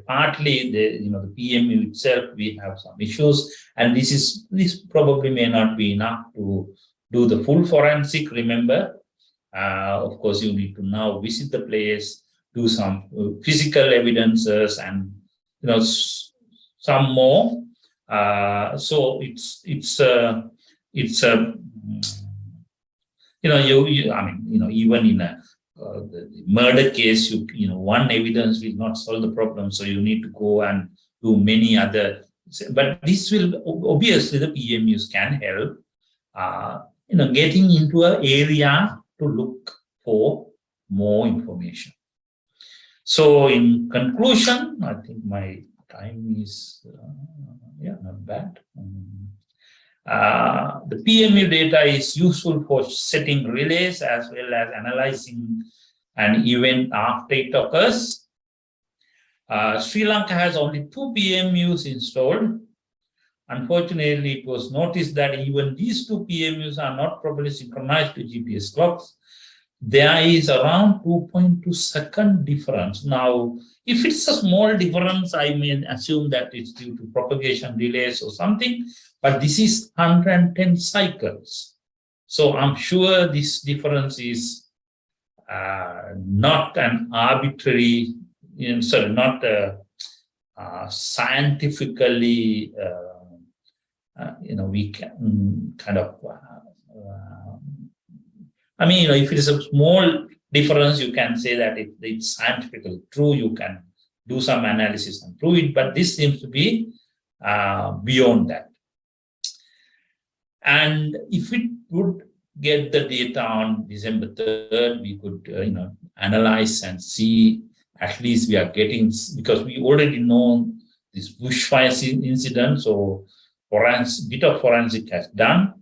partly the PMU itself, we have some issues, and this probably may not be enough to do the full forensic. Remember, of course, you need to now visit the place, do some physical evidences, and some more. So it's even in a the murder case, one evidence will not solve the problem, so you need to go and do many other. But this will obviously, the PMUs can help, getting into an area to look for more information. So, in conclusion, I think my time is not bad. The PMU data is useful for setting relays as well as analyzing an event after it occurs. Sri Lanka has only 2 PMUs installed. Unfortunately, it was noticed that even these 2 PMUs are not properly synchronized to GPS clocks. There is around 2.2 second difference. Now, if it's a small difference, I may assume that it's due to propagation delays or something, but this is 110 cycles. So I'm sure this difference is not an arbitrary, not scientifically, we can kind of, if it is a small difference, you can say that it's scientifically true, you can do some analysis and prove it, but this seems to be beyond that. And if it would get the data on December 3rd, we could analyze and see, at least we are getting, because we already know this bushfire incident, so bit of forensic has done,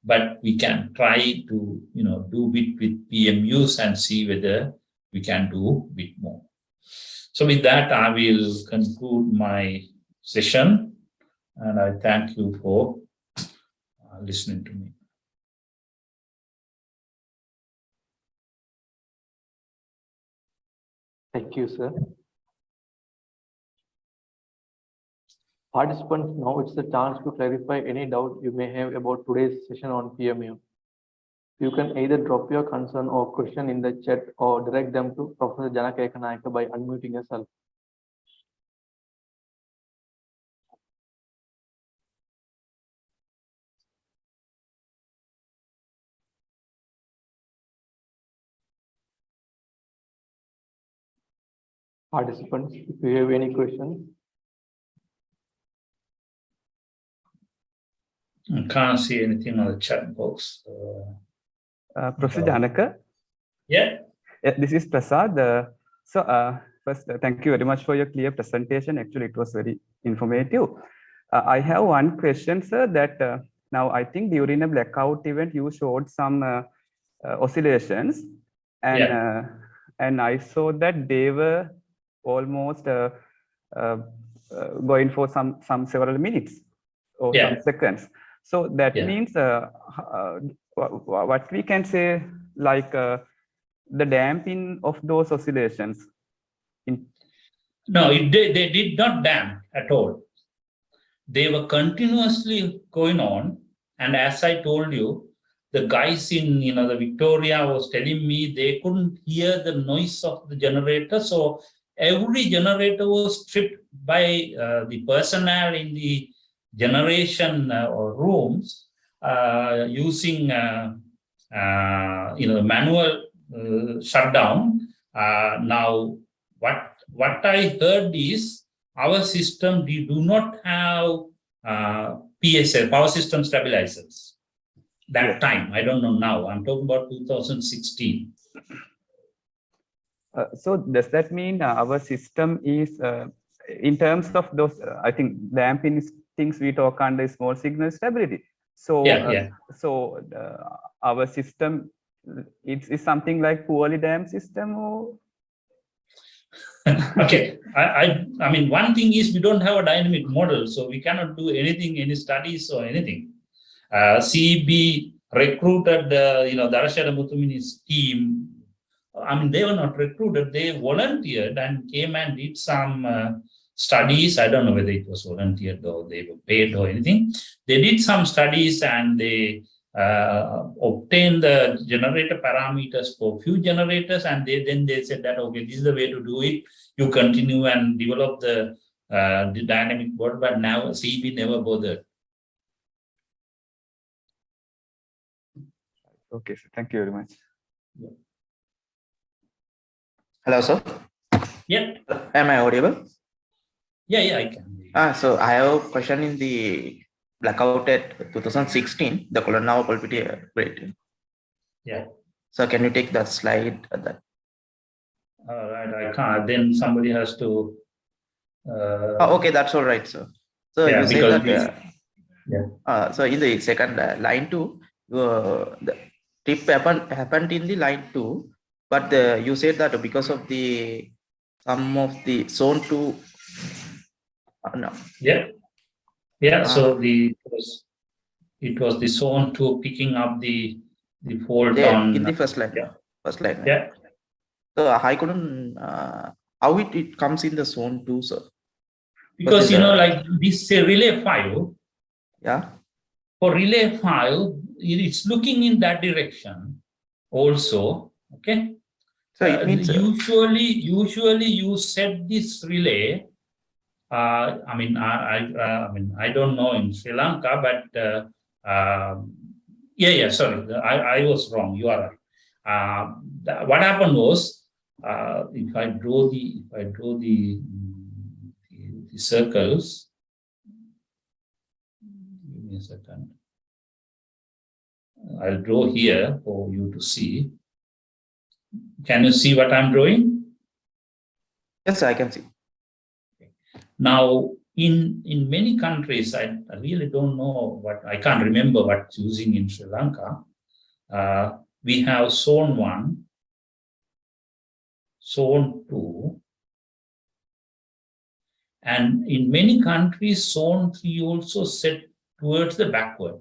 but we can try to do bit with PMUs and see whether we can do a bit more. So with that, I will conclude my session, and I thank you for listening to me. Thank you, sir. Participants, now it's the chance to clarify any doubt you may have about today's session on PMU. You can either drop your concern or question in the chat or direct them to Professor Janaka Ekanayake by unmuting yourself. Participants, if you have any questions. I can't see anything on the chat box. Professor Janaka? Yeah. This is Prasad. First, thank you very much for your clear presentation. Actually, it was very informative. I have one question, sir, that now I think during a blackout event, you showed some oscillations, and and I saw that they were almost going for some several minutes or some seconds. So that means what we can say, like the damping of those oscillations. No, they did not damp at all. They were continuously going on, and as I told you, the guys in the Victoria was telling me they couldn't hear the noise of the generator, so every generator was stripped by the personnel in the generation rooms using manual shutdown. Now, what I heard is our system, we do not have PSL, power system stabilizers. That time, I don't know now. I'm talking about 2016. So does that mean our system is, in terms of those, I think damping is things we talk under small signal stability. So, so our system, it's something like poorly damped system, or? Okay, I mean, one thing is we don't have a dynamic model, so we cannot do anything, any studies or anything. CEB recruited, Darashada Mutumini's team. I mean, they were not recruited, they volunteered and came and did some studies. I don't know whether it was volunteered or they were paid or anything. They did some studies and they obtained the generator parameters for few generators, and then they said that, okay, this is the way to do it. You continue and develop the dynamic board, but now CEB never bothered. Okay, so thank you very much. Hello, sir. Yeah. Am I audible? Yeah, I can. So I have a question in the blackout at 2016, the Colonava Pulpiti. Yeah. So can you take the slide at that? All right, I can't. Then somebody has to. Okay, that's all right, sir. So you say that. So in the second line 2, the trip happened in the line 2, but you said that because of the some of the zone 2. No. Yeah. So it was the zone 2 picking up the fault on in the first line. First line. Yeah. So I couldn't. How it comes in the zone 2, sir? Because like this relay 5. Yeah. for relay file, it's looking in that direction also. Okay. So it means usually you set this relay. I mean, I don't know in Sri Lanka, but sorry, I was wrong. You are right. What happened was, if I draw the circles, give me a second. I'll draw here for you to see. Can you see what I'm drawing? Yes, I can see. Now, in many countries, I really don't know I can't remember what's using in Sri Lanka. We have zone 1, zone 2, and in many countries, zone 3 also set towards the backward.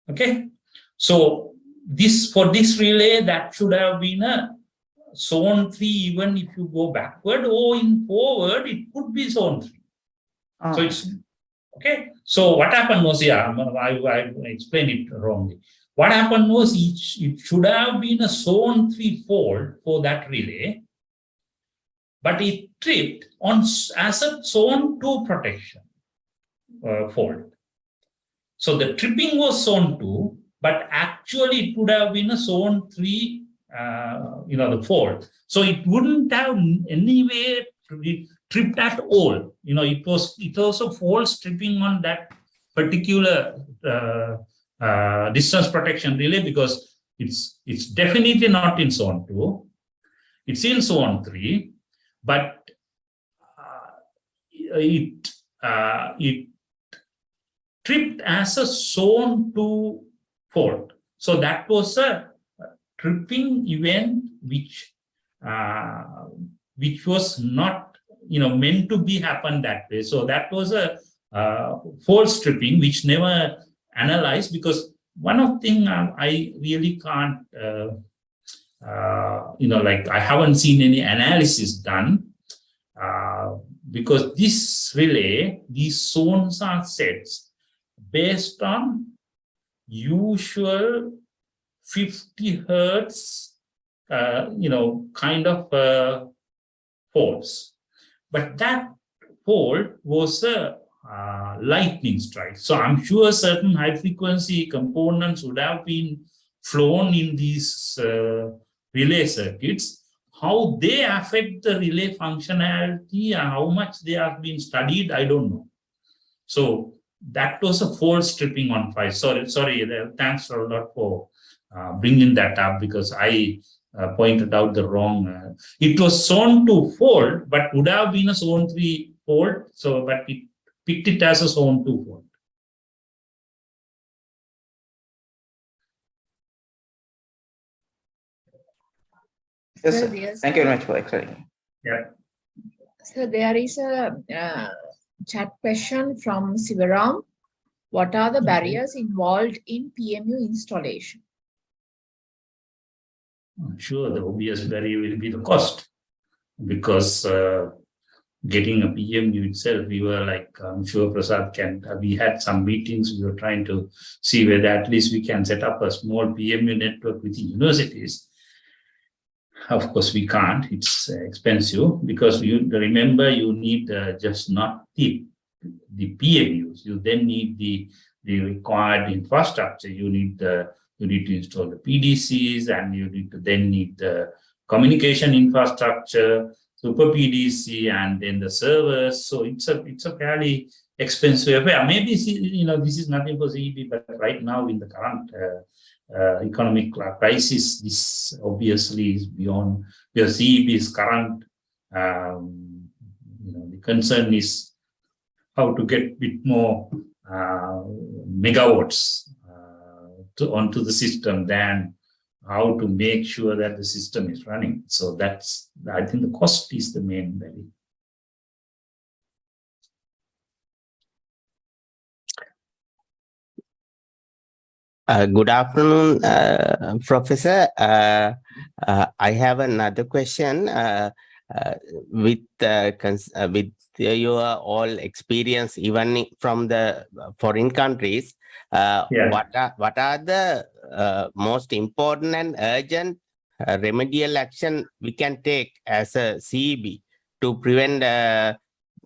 Okay, so for this relay, that should have been a zone 3, even if you go backward, or in forward, it could be zone 3. So it's okay. So what happened was, I explained it wrongly. What happened was it should have been a zone 3 fault for that relay, but it tripped as a zone 2 protection fault. So the tripping was zone 2, but actually it would have been a zone 3, the fault. So it wouldn't have anyway tripped at all. It was a false tripping on that particular distance protection relay, because it's definitely not in zone 2. It's in zone 3, but it tripped as a zone 2 fault. So that was a tripping event which was not meant to be happen that way. So that was a false tripping which never analyzed, because one of thing I really can't I haven't seen any analysis done, because this relay, these zones are sets based on usual 50 hertz, kind of faults. But that fault was a lightning strike. So I'm sure certain high frequency components would have been flown in these relay circuits. How they affect the relay functionality and how much they have been studied, I don't know. So that was a false tripping on 5. Sorry. Thanks a lot for bringing that up, because I pointed out the wrong. It was zone 2 fault, but would have been a zone 3 fault. So, but it picked it as a zone 2 fault. Yes, sir. Thank you very much for explaining. Yeah. So there is a chat question from Sivaram. What are the barriers involved in PMU installation? I'm sure the obvious barrier will be the cost, because getting a PMU itself, we were like, I'm sure Prasad we had some meetings, we were trying to see whether at least we can set up a small PMU network within universities. Of course, we can't, it's expensive, because you remember you need just not the PMUs, you then need the required infrastructure. You need to install the PDCs, and you need the communication infrastructure, super PDC, and then the servers. So it's a fairly expensive affair. Maybe this is nothing for CEP, but right now in the current economic crisis, this obviously is beyond your CEP's current. The concern is how to get a bit more megawatts onto the system than how to make sure that the system is running. So I think the cost is the main barrier. Good afternoon, Professor. I have another question. with your all experience, even from the foreign countries, what are the most important and urgent remedial action we can take as a CEB to prevent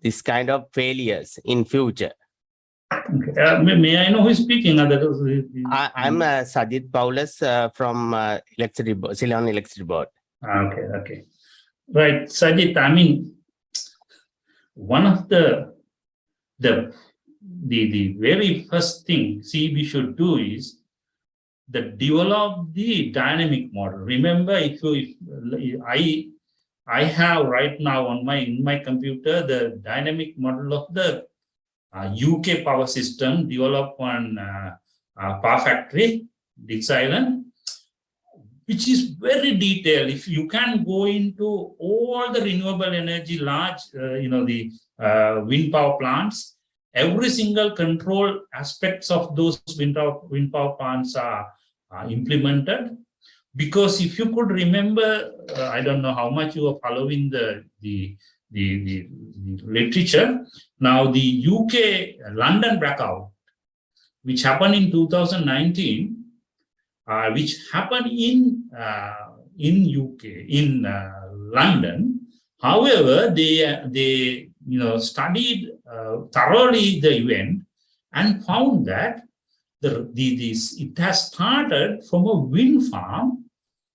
this kind of failures in future? Okay. May I know who is speaking? I'm Sajid Paulus from Electricity Board, Ceylon Electricity Board. Okay. Right, Sajid, I mean, one of the very first thing CEB should do is develop the dynamic model. Remember, I have right now in my computer the dynamic model of the UK power system developed on Power Factory, Dix Island, which is very detailed. If you can go into all the renewable energy, large, the wind power plants, every single control aspects of those wind power plants are implemented. Because if you could remember, I don't know how much you are following the literature. Now, the UK London blackout, which happened in 2019, which happened in UK, in London. However, they studied thoroughly the event and found that it has started from a wind farm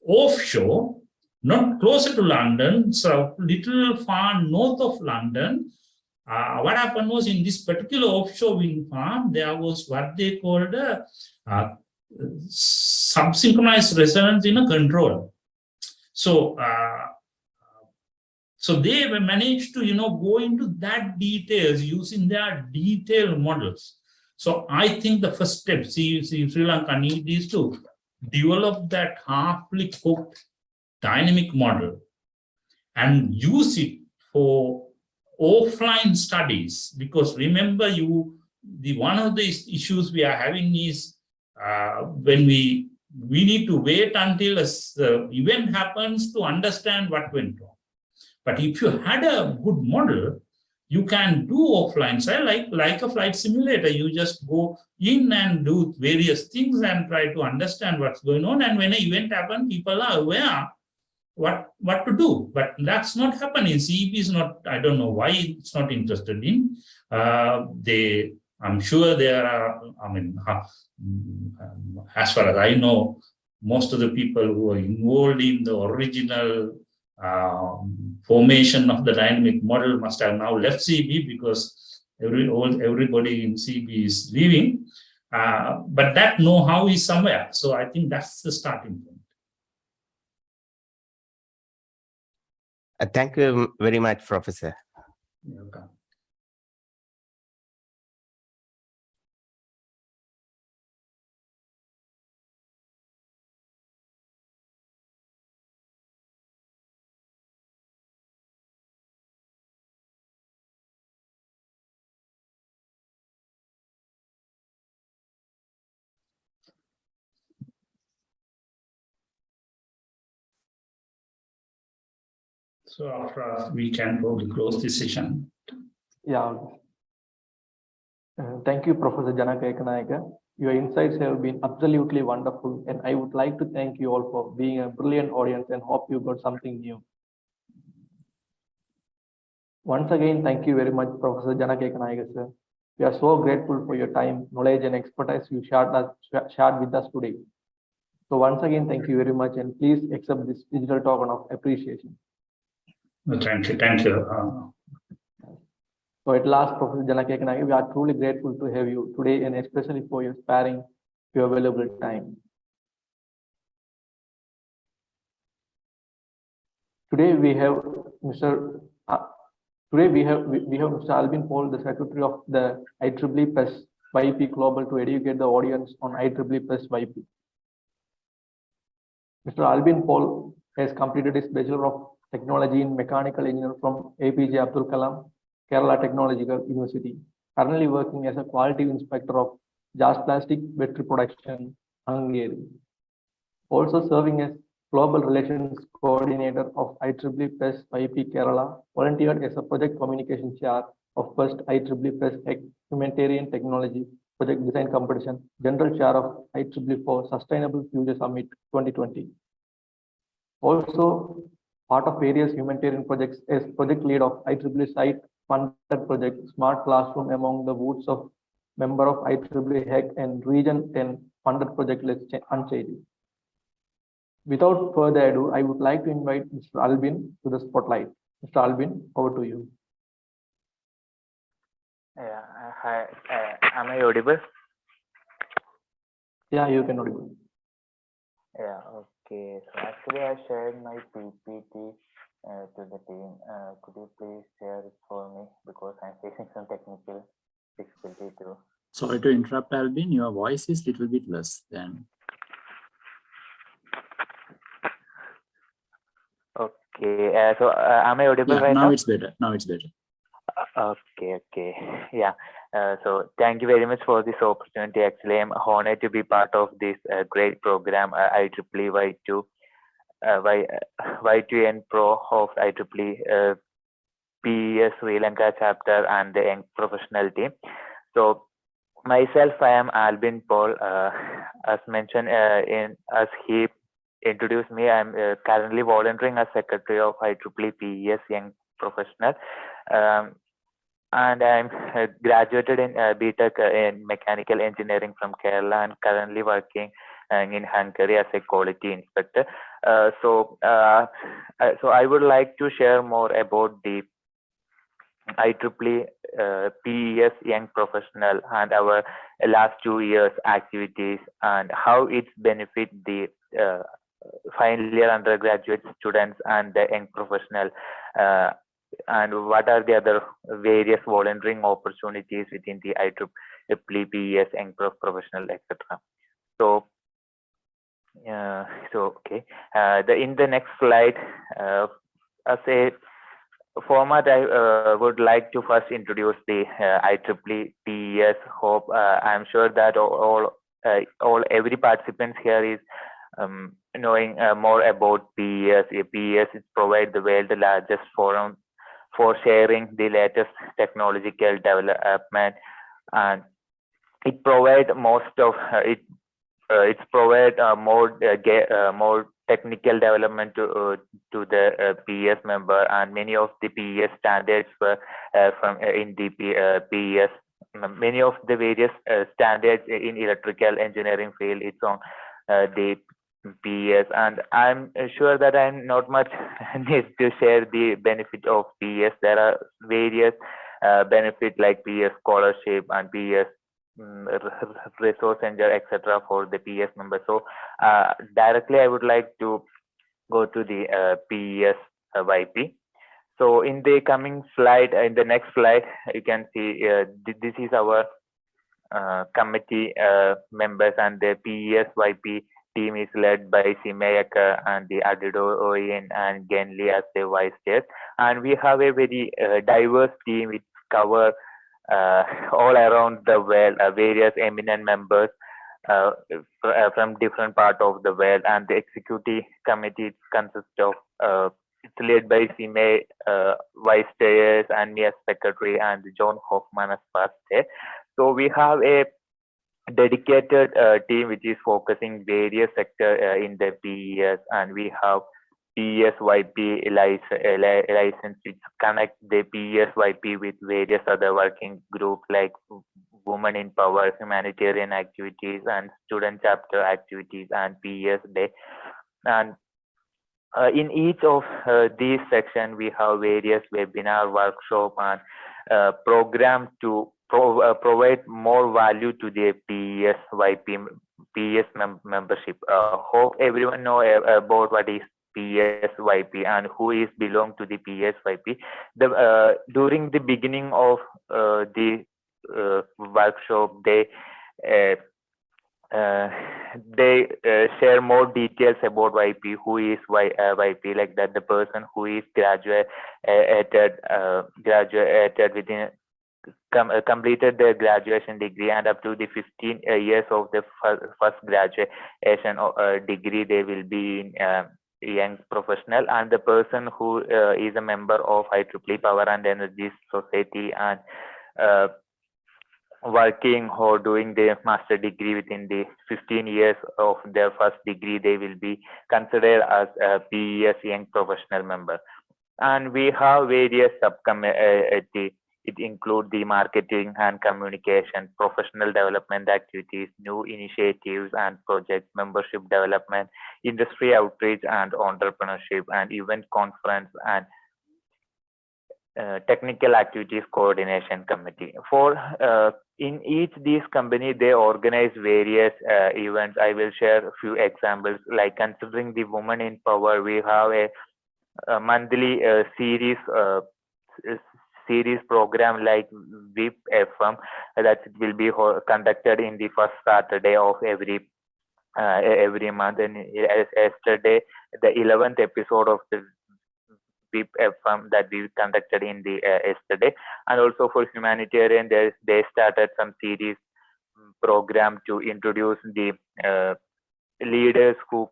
offshore, not closer to London, so little far north of London. What happened was, in this particular offshore wind farm, there was what they called a sub-synchronized resonance in a controller. So, so they managed to go into that details using their detailed models. So I think the first step Sri Lanka needs is to develop that halfly cooked dynamic model and use it for offline studies. Because remember, one of the issues we are having is when we need to wait until the event happens to understand what went wrong. But if you had a good model, you can do offline. So like a flight simulator, you just go in and do various things and try to understand what's going on. And when an event happens, people are aware what to do. But that's not happening. CEP is not, I don't know why it's not interested in. I'm sure there are, as far as I know, most of the people who are involved in the original formation of the dynamic model must have now left CEB, because everybody in CEB is leaving. But that know-how is somewhere. So I think that's the starting point. Thank you very much, Professor. You're welcome. So after we can probably close this session. Yeah. Thank you, Professor Janaka Ekanayake. Your insights have been absolutely wonderful, and I would like to thank you all for being a brilliant audience and hope you got something new. Once again, thank you very much, Professor Janaka Ekanayake, sir. We are so grateful for your time, knowledge, and expertise you shared with us today. So once again, thank you very much, and please accept this digital token of appreciation. Thank you. So at last, Professor Janaka Ekanayake, we are truly grateful to have you today, and especially for your sparing your valuable time. Today we have Mr. Albin Paul, the Secretary of the IEEE PES YP Global, to educate the audience on IEEE PES YP. Mr. Albin Paul has completed his Bachelor of Technology in Mechanical Engineering from APJ Abdul Kalam, Kerala Technological University, currently working as a quality inspector of Jas Plastic Battery Production, Hungary. Also serving as Global Relations Coordinator of IEEE Press YP Kerala, volunteered as a Project Communication Chair of first IEEE Press Humanitarian Technology Project Design Competition, General Chair of IEEE for Sustainable Future Summit 2020. Also, part of various humanitarian projects as project lead of IEEE site funded project Smart Classroom among the Woods of member of IEEE HEC and Region 10 funded project list Untitled. Without further ado, I would like to invite Mr. Albin to the spotlight. Mr. Albin, over to you. Yeah, hi. Am I audible? Yeah, you can audible. Yeah, okay. So actually, I shared my PPT to the team. Could you please share it for me because I'm facing some technical difficulty too. Sorry to interrupt, Albin. Your voice is a little bit less than. Okay. So am I audible right now? Now it's better. Now it's better. Okay. Yeah. So thank you very much for this opportunity. Actually, I'm honored to be part of this great program, IEEE Y2N Pro of IEEE PES Sri Lanka chapter and the young professional team. So myself, I am Albin Paul. As mentioned as he introduced me, I am currently volunteering as secretary of IEEE PES Young Professional. And I'm graduated in BTech in Mechanical Engineering from Kerala and currently working in Hungary as a quality inspector. So I would like to share more about the IEEE PES Young Professional and our last 2 years activities and how it's benefit the final year undergraduate students and the young professional, and what are the other various volunteering opportunities within the IEEE PES Young Professional, etc. So okay. In the next slide, as a format, I would like to first introduce the IEEE PES. Hope I'm sure that every participant here is knowing more about PES. PES is provide the world's largest forum for sharing the latest technological development, and it provide most of it. It's provide more technical development to the PES member, and many of the PES standards were from in the PES. Many of the various standards in electrical engineering field, it's on the PES, and I'm sure that I'm not much need to share the benefit of PES. There are various benefits like PES scholarship and PES resource center, etc. for the PES members. So directly I would like to go to the PES YP. So in the coming slide, in the next slide, you can see this is our committee members, and the PES YP team is led by Janaka and the Avd and Genli as the vice chairs. And we have a very diverse team which cover all around the world, various eminent members from different parts of the world, and the executive committee consists of it's led by Sime vice chairs and me as secretary and John Hoffman as first chair. So we have a dedicated team which is focusing various sectors in the PES, and we have PES YP license which connect the PES YP with various other working groups like Women in Power, humanitarian activities, and student chapter activities, and PES Day. And in each of these sections, we have various webinar, workshop, and programs to provide more value to the PES YP membership. Hope everyone know about what is PES YP and who is belong to the PES YP. During the beginning of the workshop, they share more details about YP, who is YP, like that the person who is graduated within completed their graduation degree and up to the 15 years of the first graduation degree, they will be in young professional, and the person who is a member of IEEE Power and Energy Society and working or doing their master degree within the 15 years of their first degree, they will be considered as a PES young professional member. And we have various subcommittees. It includes the marketing and communication, professional development activities, new initiatives and projects, membership development, industry outreach and entrepreneurship, and event conference and technical activities coordination committee. For in each these company, they organize various events. I will share a few examples. Like considering the women in power, we have a monthly series program like VIP FM that will be conducted in the first Saturday of every month. And yesterday, the 11th episode of the VIP FM that we conducted in the yesterday. And also for humanitarian, they started some series program to introduce the leaders who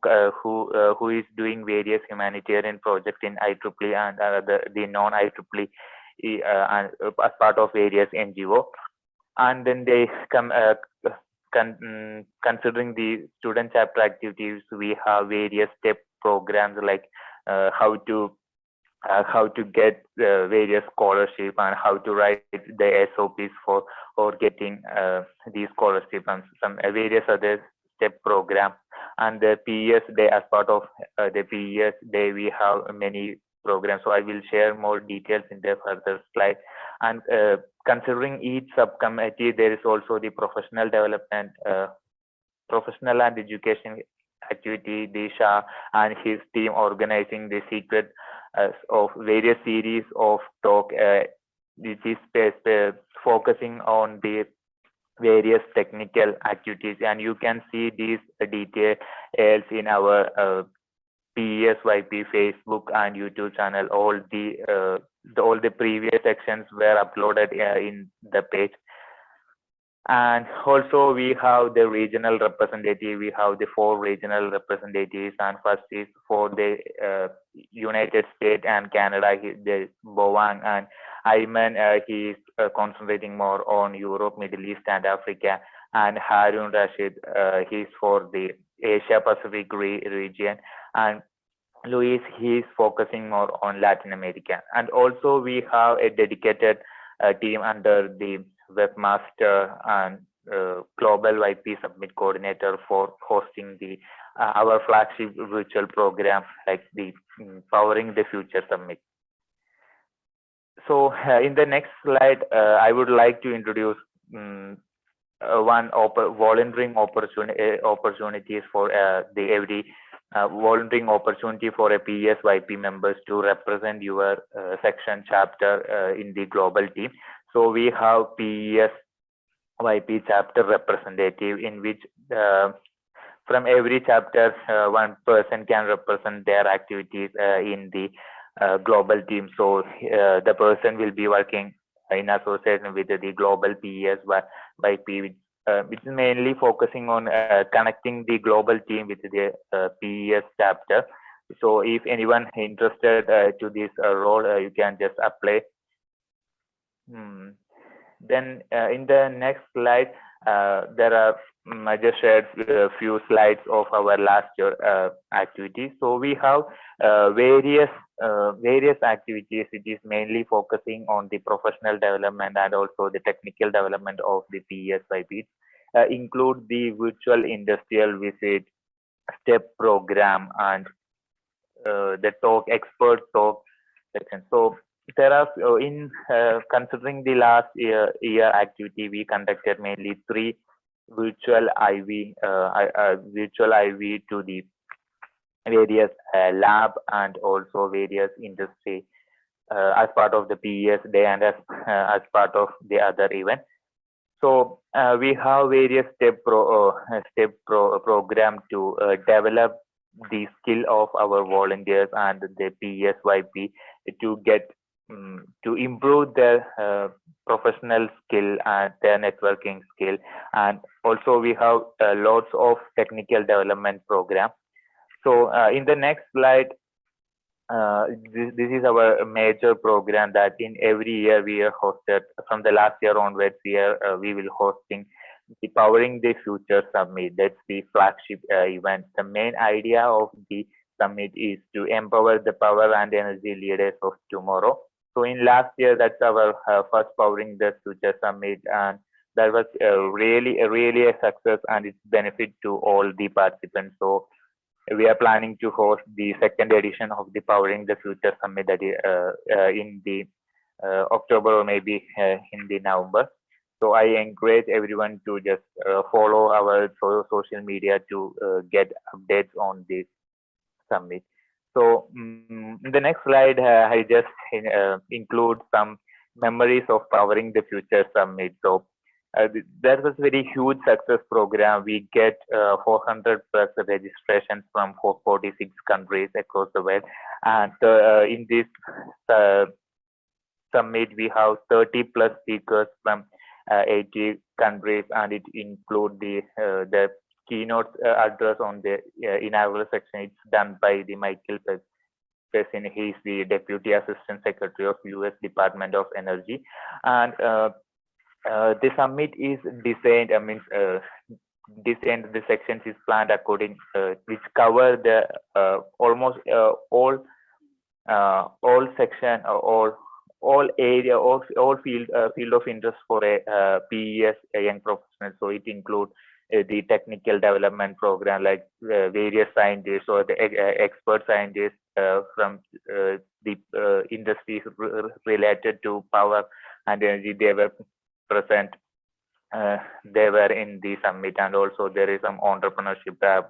is doing various humanitarian projects in IEEE and the non-IEEE as part of various NGO. And then they come considering the student chapter activities, we have various step programs like how to get various scholarship and how to write the SOPs for getting these scholarship and some various other step programs. And the PES Day, as part of the PES Day, we have many programs. So I will share more details in the further slide. And considering each subcommittee, there is also the professional development, professional and education activity, Disha and his team organizing the secret of various series of talk, which is focusing on the various technical activities, and you can see these details in our PESYP Facebook and YouTube channel. All the previous sections were uploaded in the page. And also we have the regional representative. We have the 4 regional representatives, and first is for the United States and Canada, the Bowang, and Ayman, he is concentrating more on Europe, Middle East and Africa, and Harun Rashid, he is for the Asia Pacific region, and Luis, he is focusing more on Latin America. And also we have a dedicated team under the webmaster and global YP submit coordinator for hosting the our flagship virtual program like the Powering the Future Summit. So in the next slide, I would like to introduce one volunteering opportunities for the every volunteering opportunity for a PESYP members to represent your section chapter in the global team. So we have PESYP chapter representative, in which from every chapter one person can represent their activities in the global team. So the person will be working in association with the global PESYP, which is mainly focusing on connecting the global team with the PES chapter. So if anyone interested to this role, you can just apply. Then in the next slide, there are I just shared a few slides of our last year activities. So we have various activities. It is mainly focusing on the professional development and also the technical development of the PESYP. Include the virtual industrial visit, step program, and the expert talk section. So there are in considering the last year activity, we conducted mainly 3 virtual IV to the various lab and also various industry as part of the PES Day and as part of the other event. So we have various step program to develop the skill of our volunteers and the PESYP to get to improve their professional skill and their networking skill. And also we have lots of technical development program. So in the next slide, this is our major program that in every year we are hosted. From the last year onwards, we will hosting the Powering the Future Summit. That's the flagship event. The main idea of the summit is to empower the power and energy leaders of tomorrow. So in last year, that's our first Powering the Future Summit, and that was really a success, and it's benefit to all the participants. So we are planning to host the second edition of the Powering the Future Summit that is in the October or maybe in the November. So I encourage everyone to just follow our social media to get updates on this summit. So in the next slide, I just include some memories of Powering the Future Summit. So that was very huge success program. We get 400 plus registrations from 446 countries across the world, and in this summit we have 30 plus speakers from 80 countries, and it include the keynote address on the inaugural section. It's done by the Michael Pessin. He is the Deputy Assistant Secretary of U.S. Department of Energy, and the summit is designed. Designed. The sections is planned according, which cover the almost all section, all area, all field of interest for a PES, a young professional. So it includes the technical development program, like various scientists or the expert scientists from the industries related to power and energy. They were present. They were in the summit, and also there is some entrepreneurship,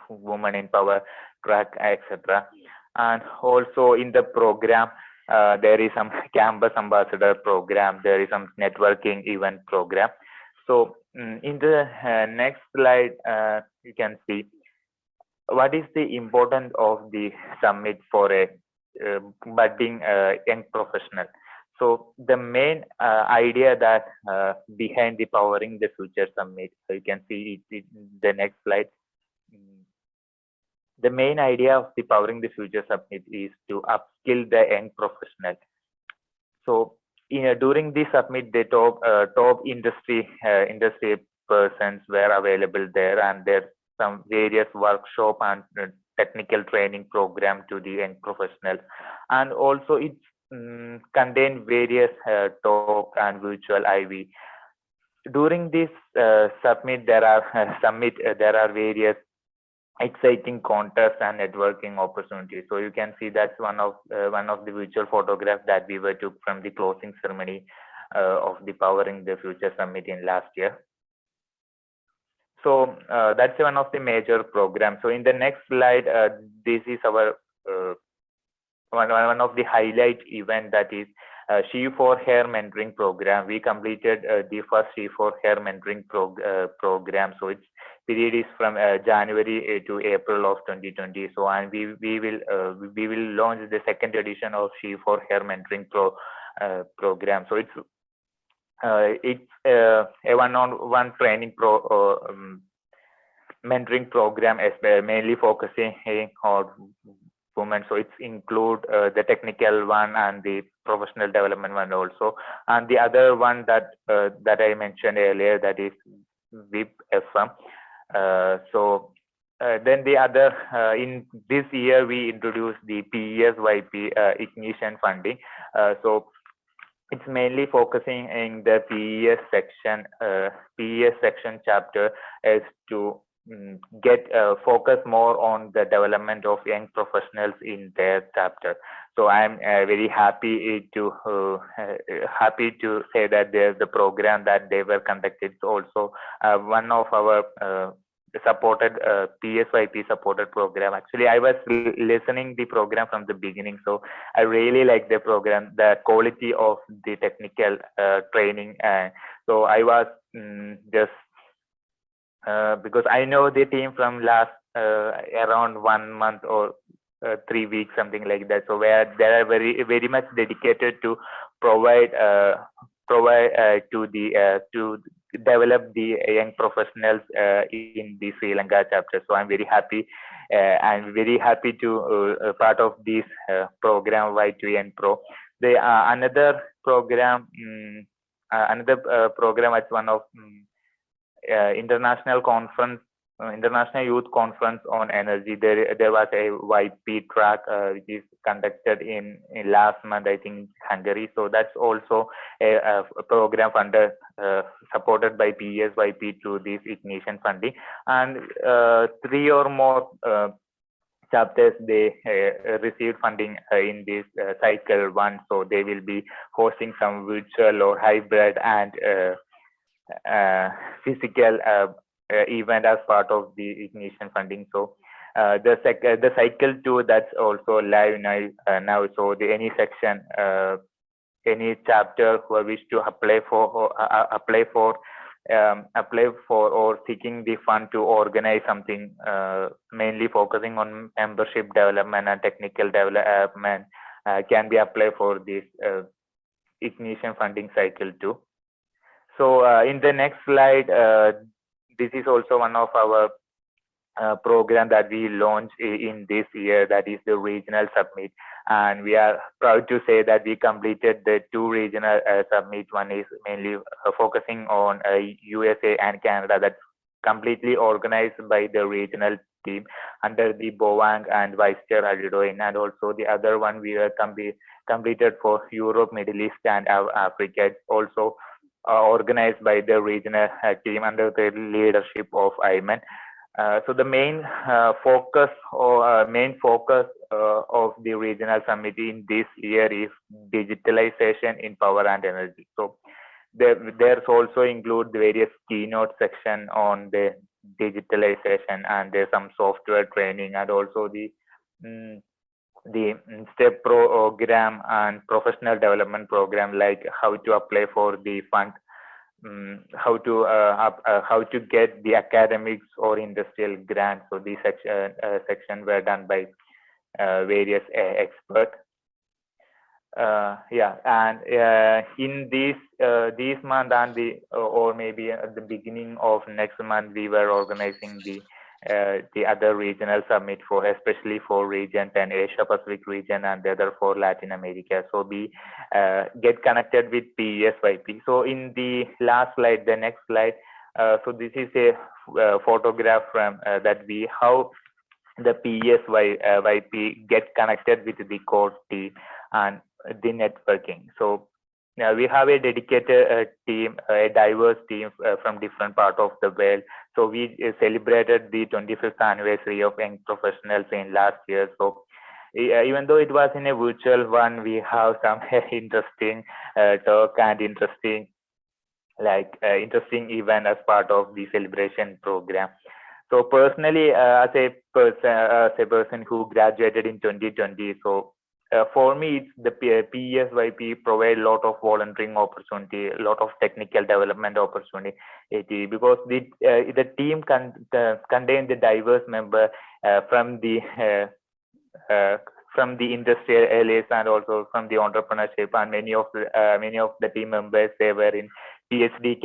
women in power track, etc. And also in the program, there is some campus ambassador program. There is some networking event program. So in the next slide, you can see what is the importance of the summit for a budding young professional. So the main idea that behind the Powering the Future Summit, so you can see it in the next slide. The main idea of the Powering the Future Summit is to upskill the young professional. So during this summit, the top industry persons were available there, and there's some various workshop and technical training program to the young professionals, and also it contain various talk and virtual IV. During this summit, there are various exciting contests and networking opportunities. So you can see that's one of the virtual photographs that we were took from the closing ceremony of the Powering the Future Summit in last year. So that's one of the major programs. So in the next slide, this is our one of the highlight event, that is She for Hair mentoring program. We completed the first She for Hair mentoring program. So its period is from January to April of 2020. So and we will launch the second edition of She for Hair mentoring program. So it's a one-on-one training mentoring program, mainly focusing on women. So it's include the technical one and the professional development one also, and the other one that I mentioned earlier, that is VIP FM. Then the other in this year we introduced the PESYP ignition funding. So it's mainly focusing in the PES section chapter as to get focus more on the development of young professionals in their chapter. So I'm very happy to say that there's the program that they were conducted. Also one of our supported PSYP supported program. Actually, I was listening the program from the beginning, so I really like the program, the quality of the technical training. So I was just because I know the team from last around 1 month or 3 weeks, something like that. So where they are very much dedicated to provide to develop the young professionals in the Sri Lanka chapter. So I'm very happy. I'm very happy to part of this program Y2N Pro. The another program at one of international conference, international youth conference on energy. There was a YP track which is conducted in last month, I think, Hungary. So that's also a program funded supported by PSYP through this Ignition funding, and 3 or more chapters they received funding in this cycle 1. So they will be hosting some virtual or hybrid and physical event as part of the Ignition funding. So the cycle 2, that's also live now. So any section, any chapter who wish to apply for or seeking the fund to organize something, mainly focusing on membership development and technical development, can be applied for this Ignition funding cycle 2. So in the next slide, this is also one of our program that we launched in this year, that is the regional summit, and we are proud to say that we completed the 2 regional summit. One is mainly focusing on USA and Canada, that's completely organized by the regional team under the Bowang and Vice Chair Alidoin, and also the other one we are completed for Europe, Middle East and Africa. It's also organized by the regional team under the leadership of Ayman. So the main focus of the regional summit in this year is digitalization in power and energy. So there's also include the various keynote section on the digitalization, and there's some software training, and also the STEP program and professional development program, like how to apply for the fund, how to get the academics or industrial grants. So these section were done by various experts. In this month and or maybe at the beginning of next month, we were organizing the other regional summit for, especially for region 10, Asia Pacific region, and the other for Latin America. So we get connected with PSYP. So in the last slide, the next slide, so this is a photograph from how the PSYP get connected with the core team and the networking. So we have a dedicated team, a diverse team from different parts of the world. So we celebrated the 25th anniversary of Young Professionals in last year. So even though it was in a virtual one, we have some interesting talk and interesting event as part of the celebration program. So personally, as a person who graduated in 2020, so for me, it's the PSYP provide a lot of volunteering opportunity, a lot of technical development opportunity, because the team contain the diverse member from the industrial and also from the entrepreneurship, and many of the team members, they were in PhD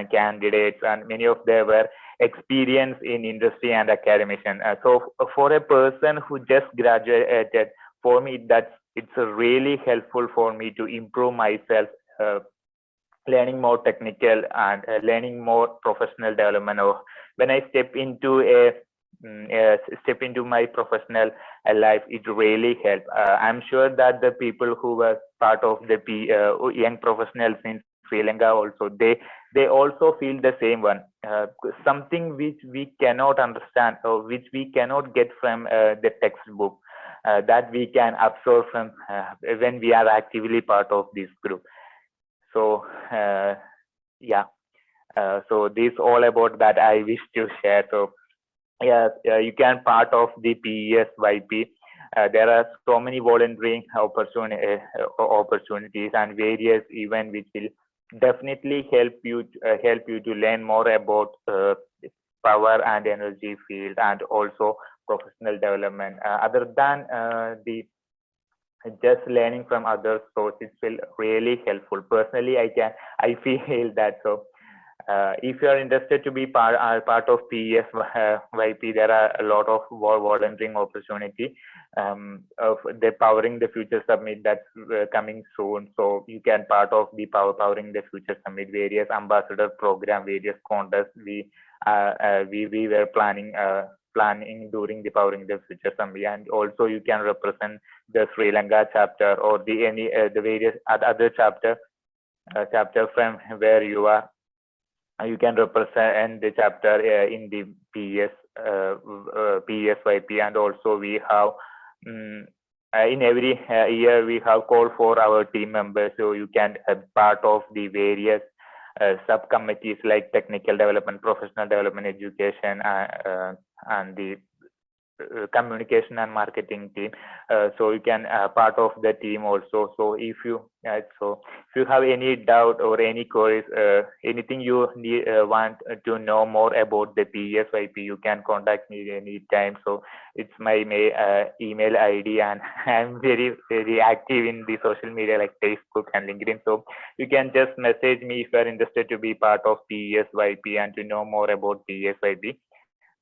candidates, and many of them were experienced in industry and academician. So for a person who just graduated, for me, it's really helpful for me to improve myself, learning more technical and learning more professional development. Or when I step into my professional life, it really helps. I'm sure that the people who were part of the young professionals in Sri Lanka also, they also feel the same one. Something which we cannot understand or which we cannot get from the textbook. That we can absorb from when we are actively part of this group. So so this all about that I wish to share. So you can part of the PSYP. There are so many volunteering opportunities and various events which will definitely help you to learn more about power and energy field, and also professional development. Other than the just learning from other sources will really helpful. Personally, I feel that. So If you are interested to be part of PESYP, there are a lot of volunteering opportunity of the Powering the Future Summit that's coming soon. So you can part of the Powering the Future Summit, various ambassador program, various contests we were planning during the Powering the Future Summit, and also you can represent the Sri Lanka chapter or the various other chapter from where you are. You can represent the chapter in the PESYP, and also we have in every year we have called for our team members, so you can part of the various subcommittees like technical development, professional development, education, and the communication and marketing team. So you can part of the team also. So if you have any doubt or any queries, anything you need want to know more about the PESYP, you can contact me anytime. So it's my email ID, and I'm very active in the social media like Facebook and LinkedIn. So you can just message me if you are interested to be part of PESYP and to know more about PESYP.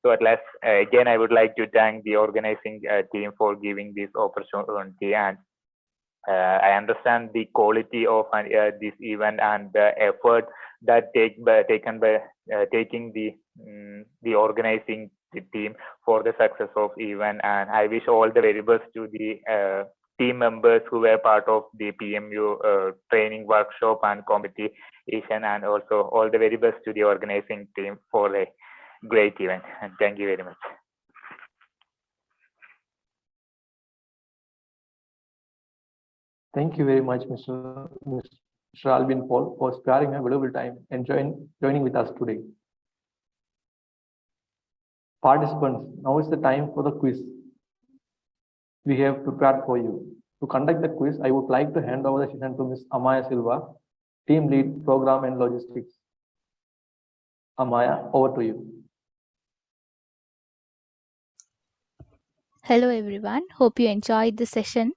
So at last, again, I would like to thank the organizing team for giving this opportunity, and I understand the quality of this event and the effort that taken by taking the organizing team for the success of event. And I wish all the very best to the team members who were part of the PMU training workshop and competition, and also all the very best to the organizing team for a great event. And thank you very much. Thank you very much, Mr. Alvin Paul, for sparing a valuable time and joining with us today. Participants, now is the time for the quiz we have prepared for you. To conduct the quiz, I would like to hand over the session to Ms. Amaya Silva, Team Lead, Program and Logistics. Amaya, over to you. Hello everyone, hope you enjoyed the session.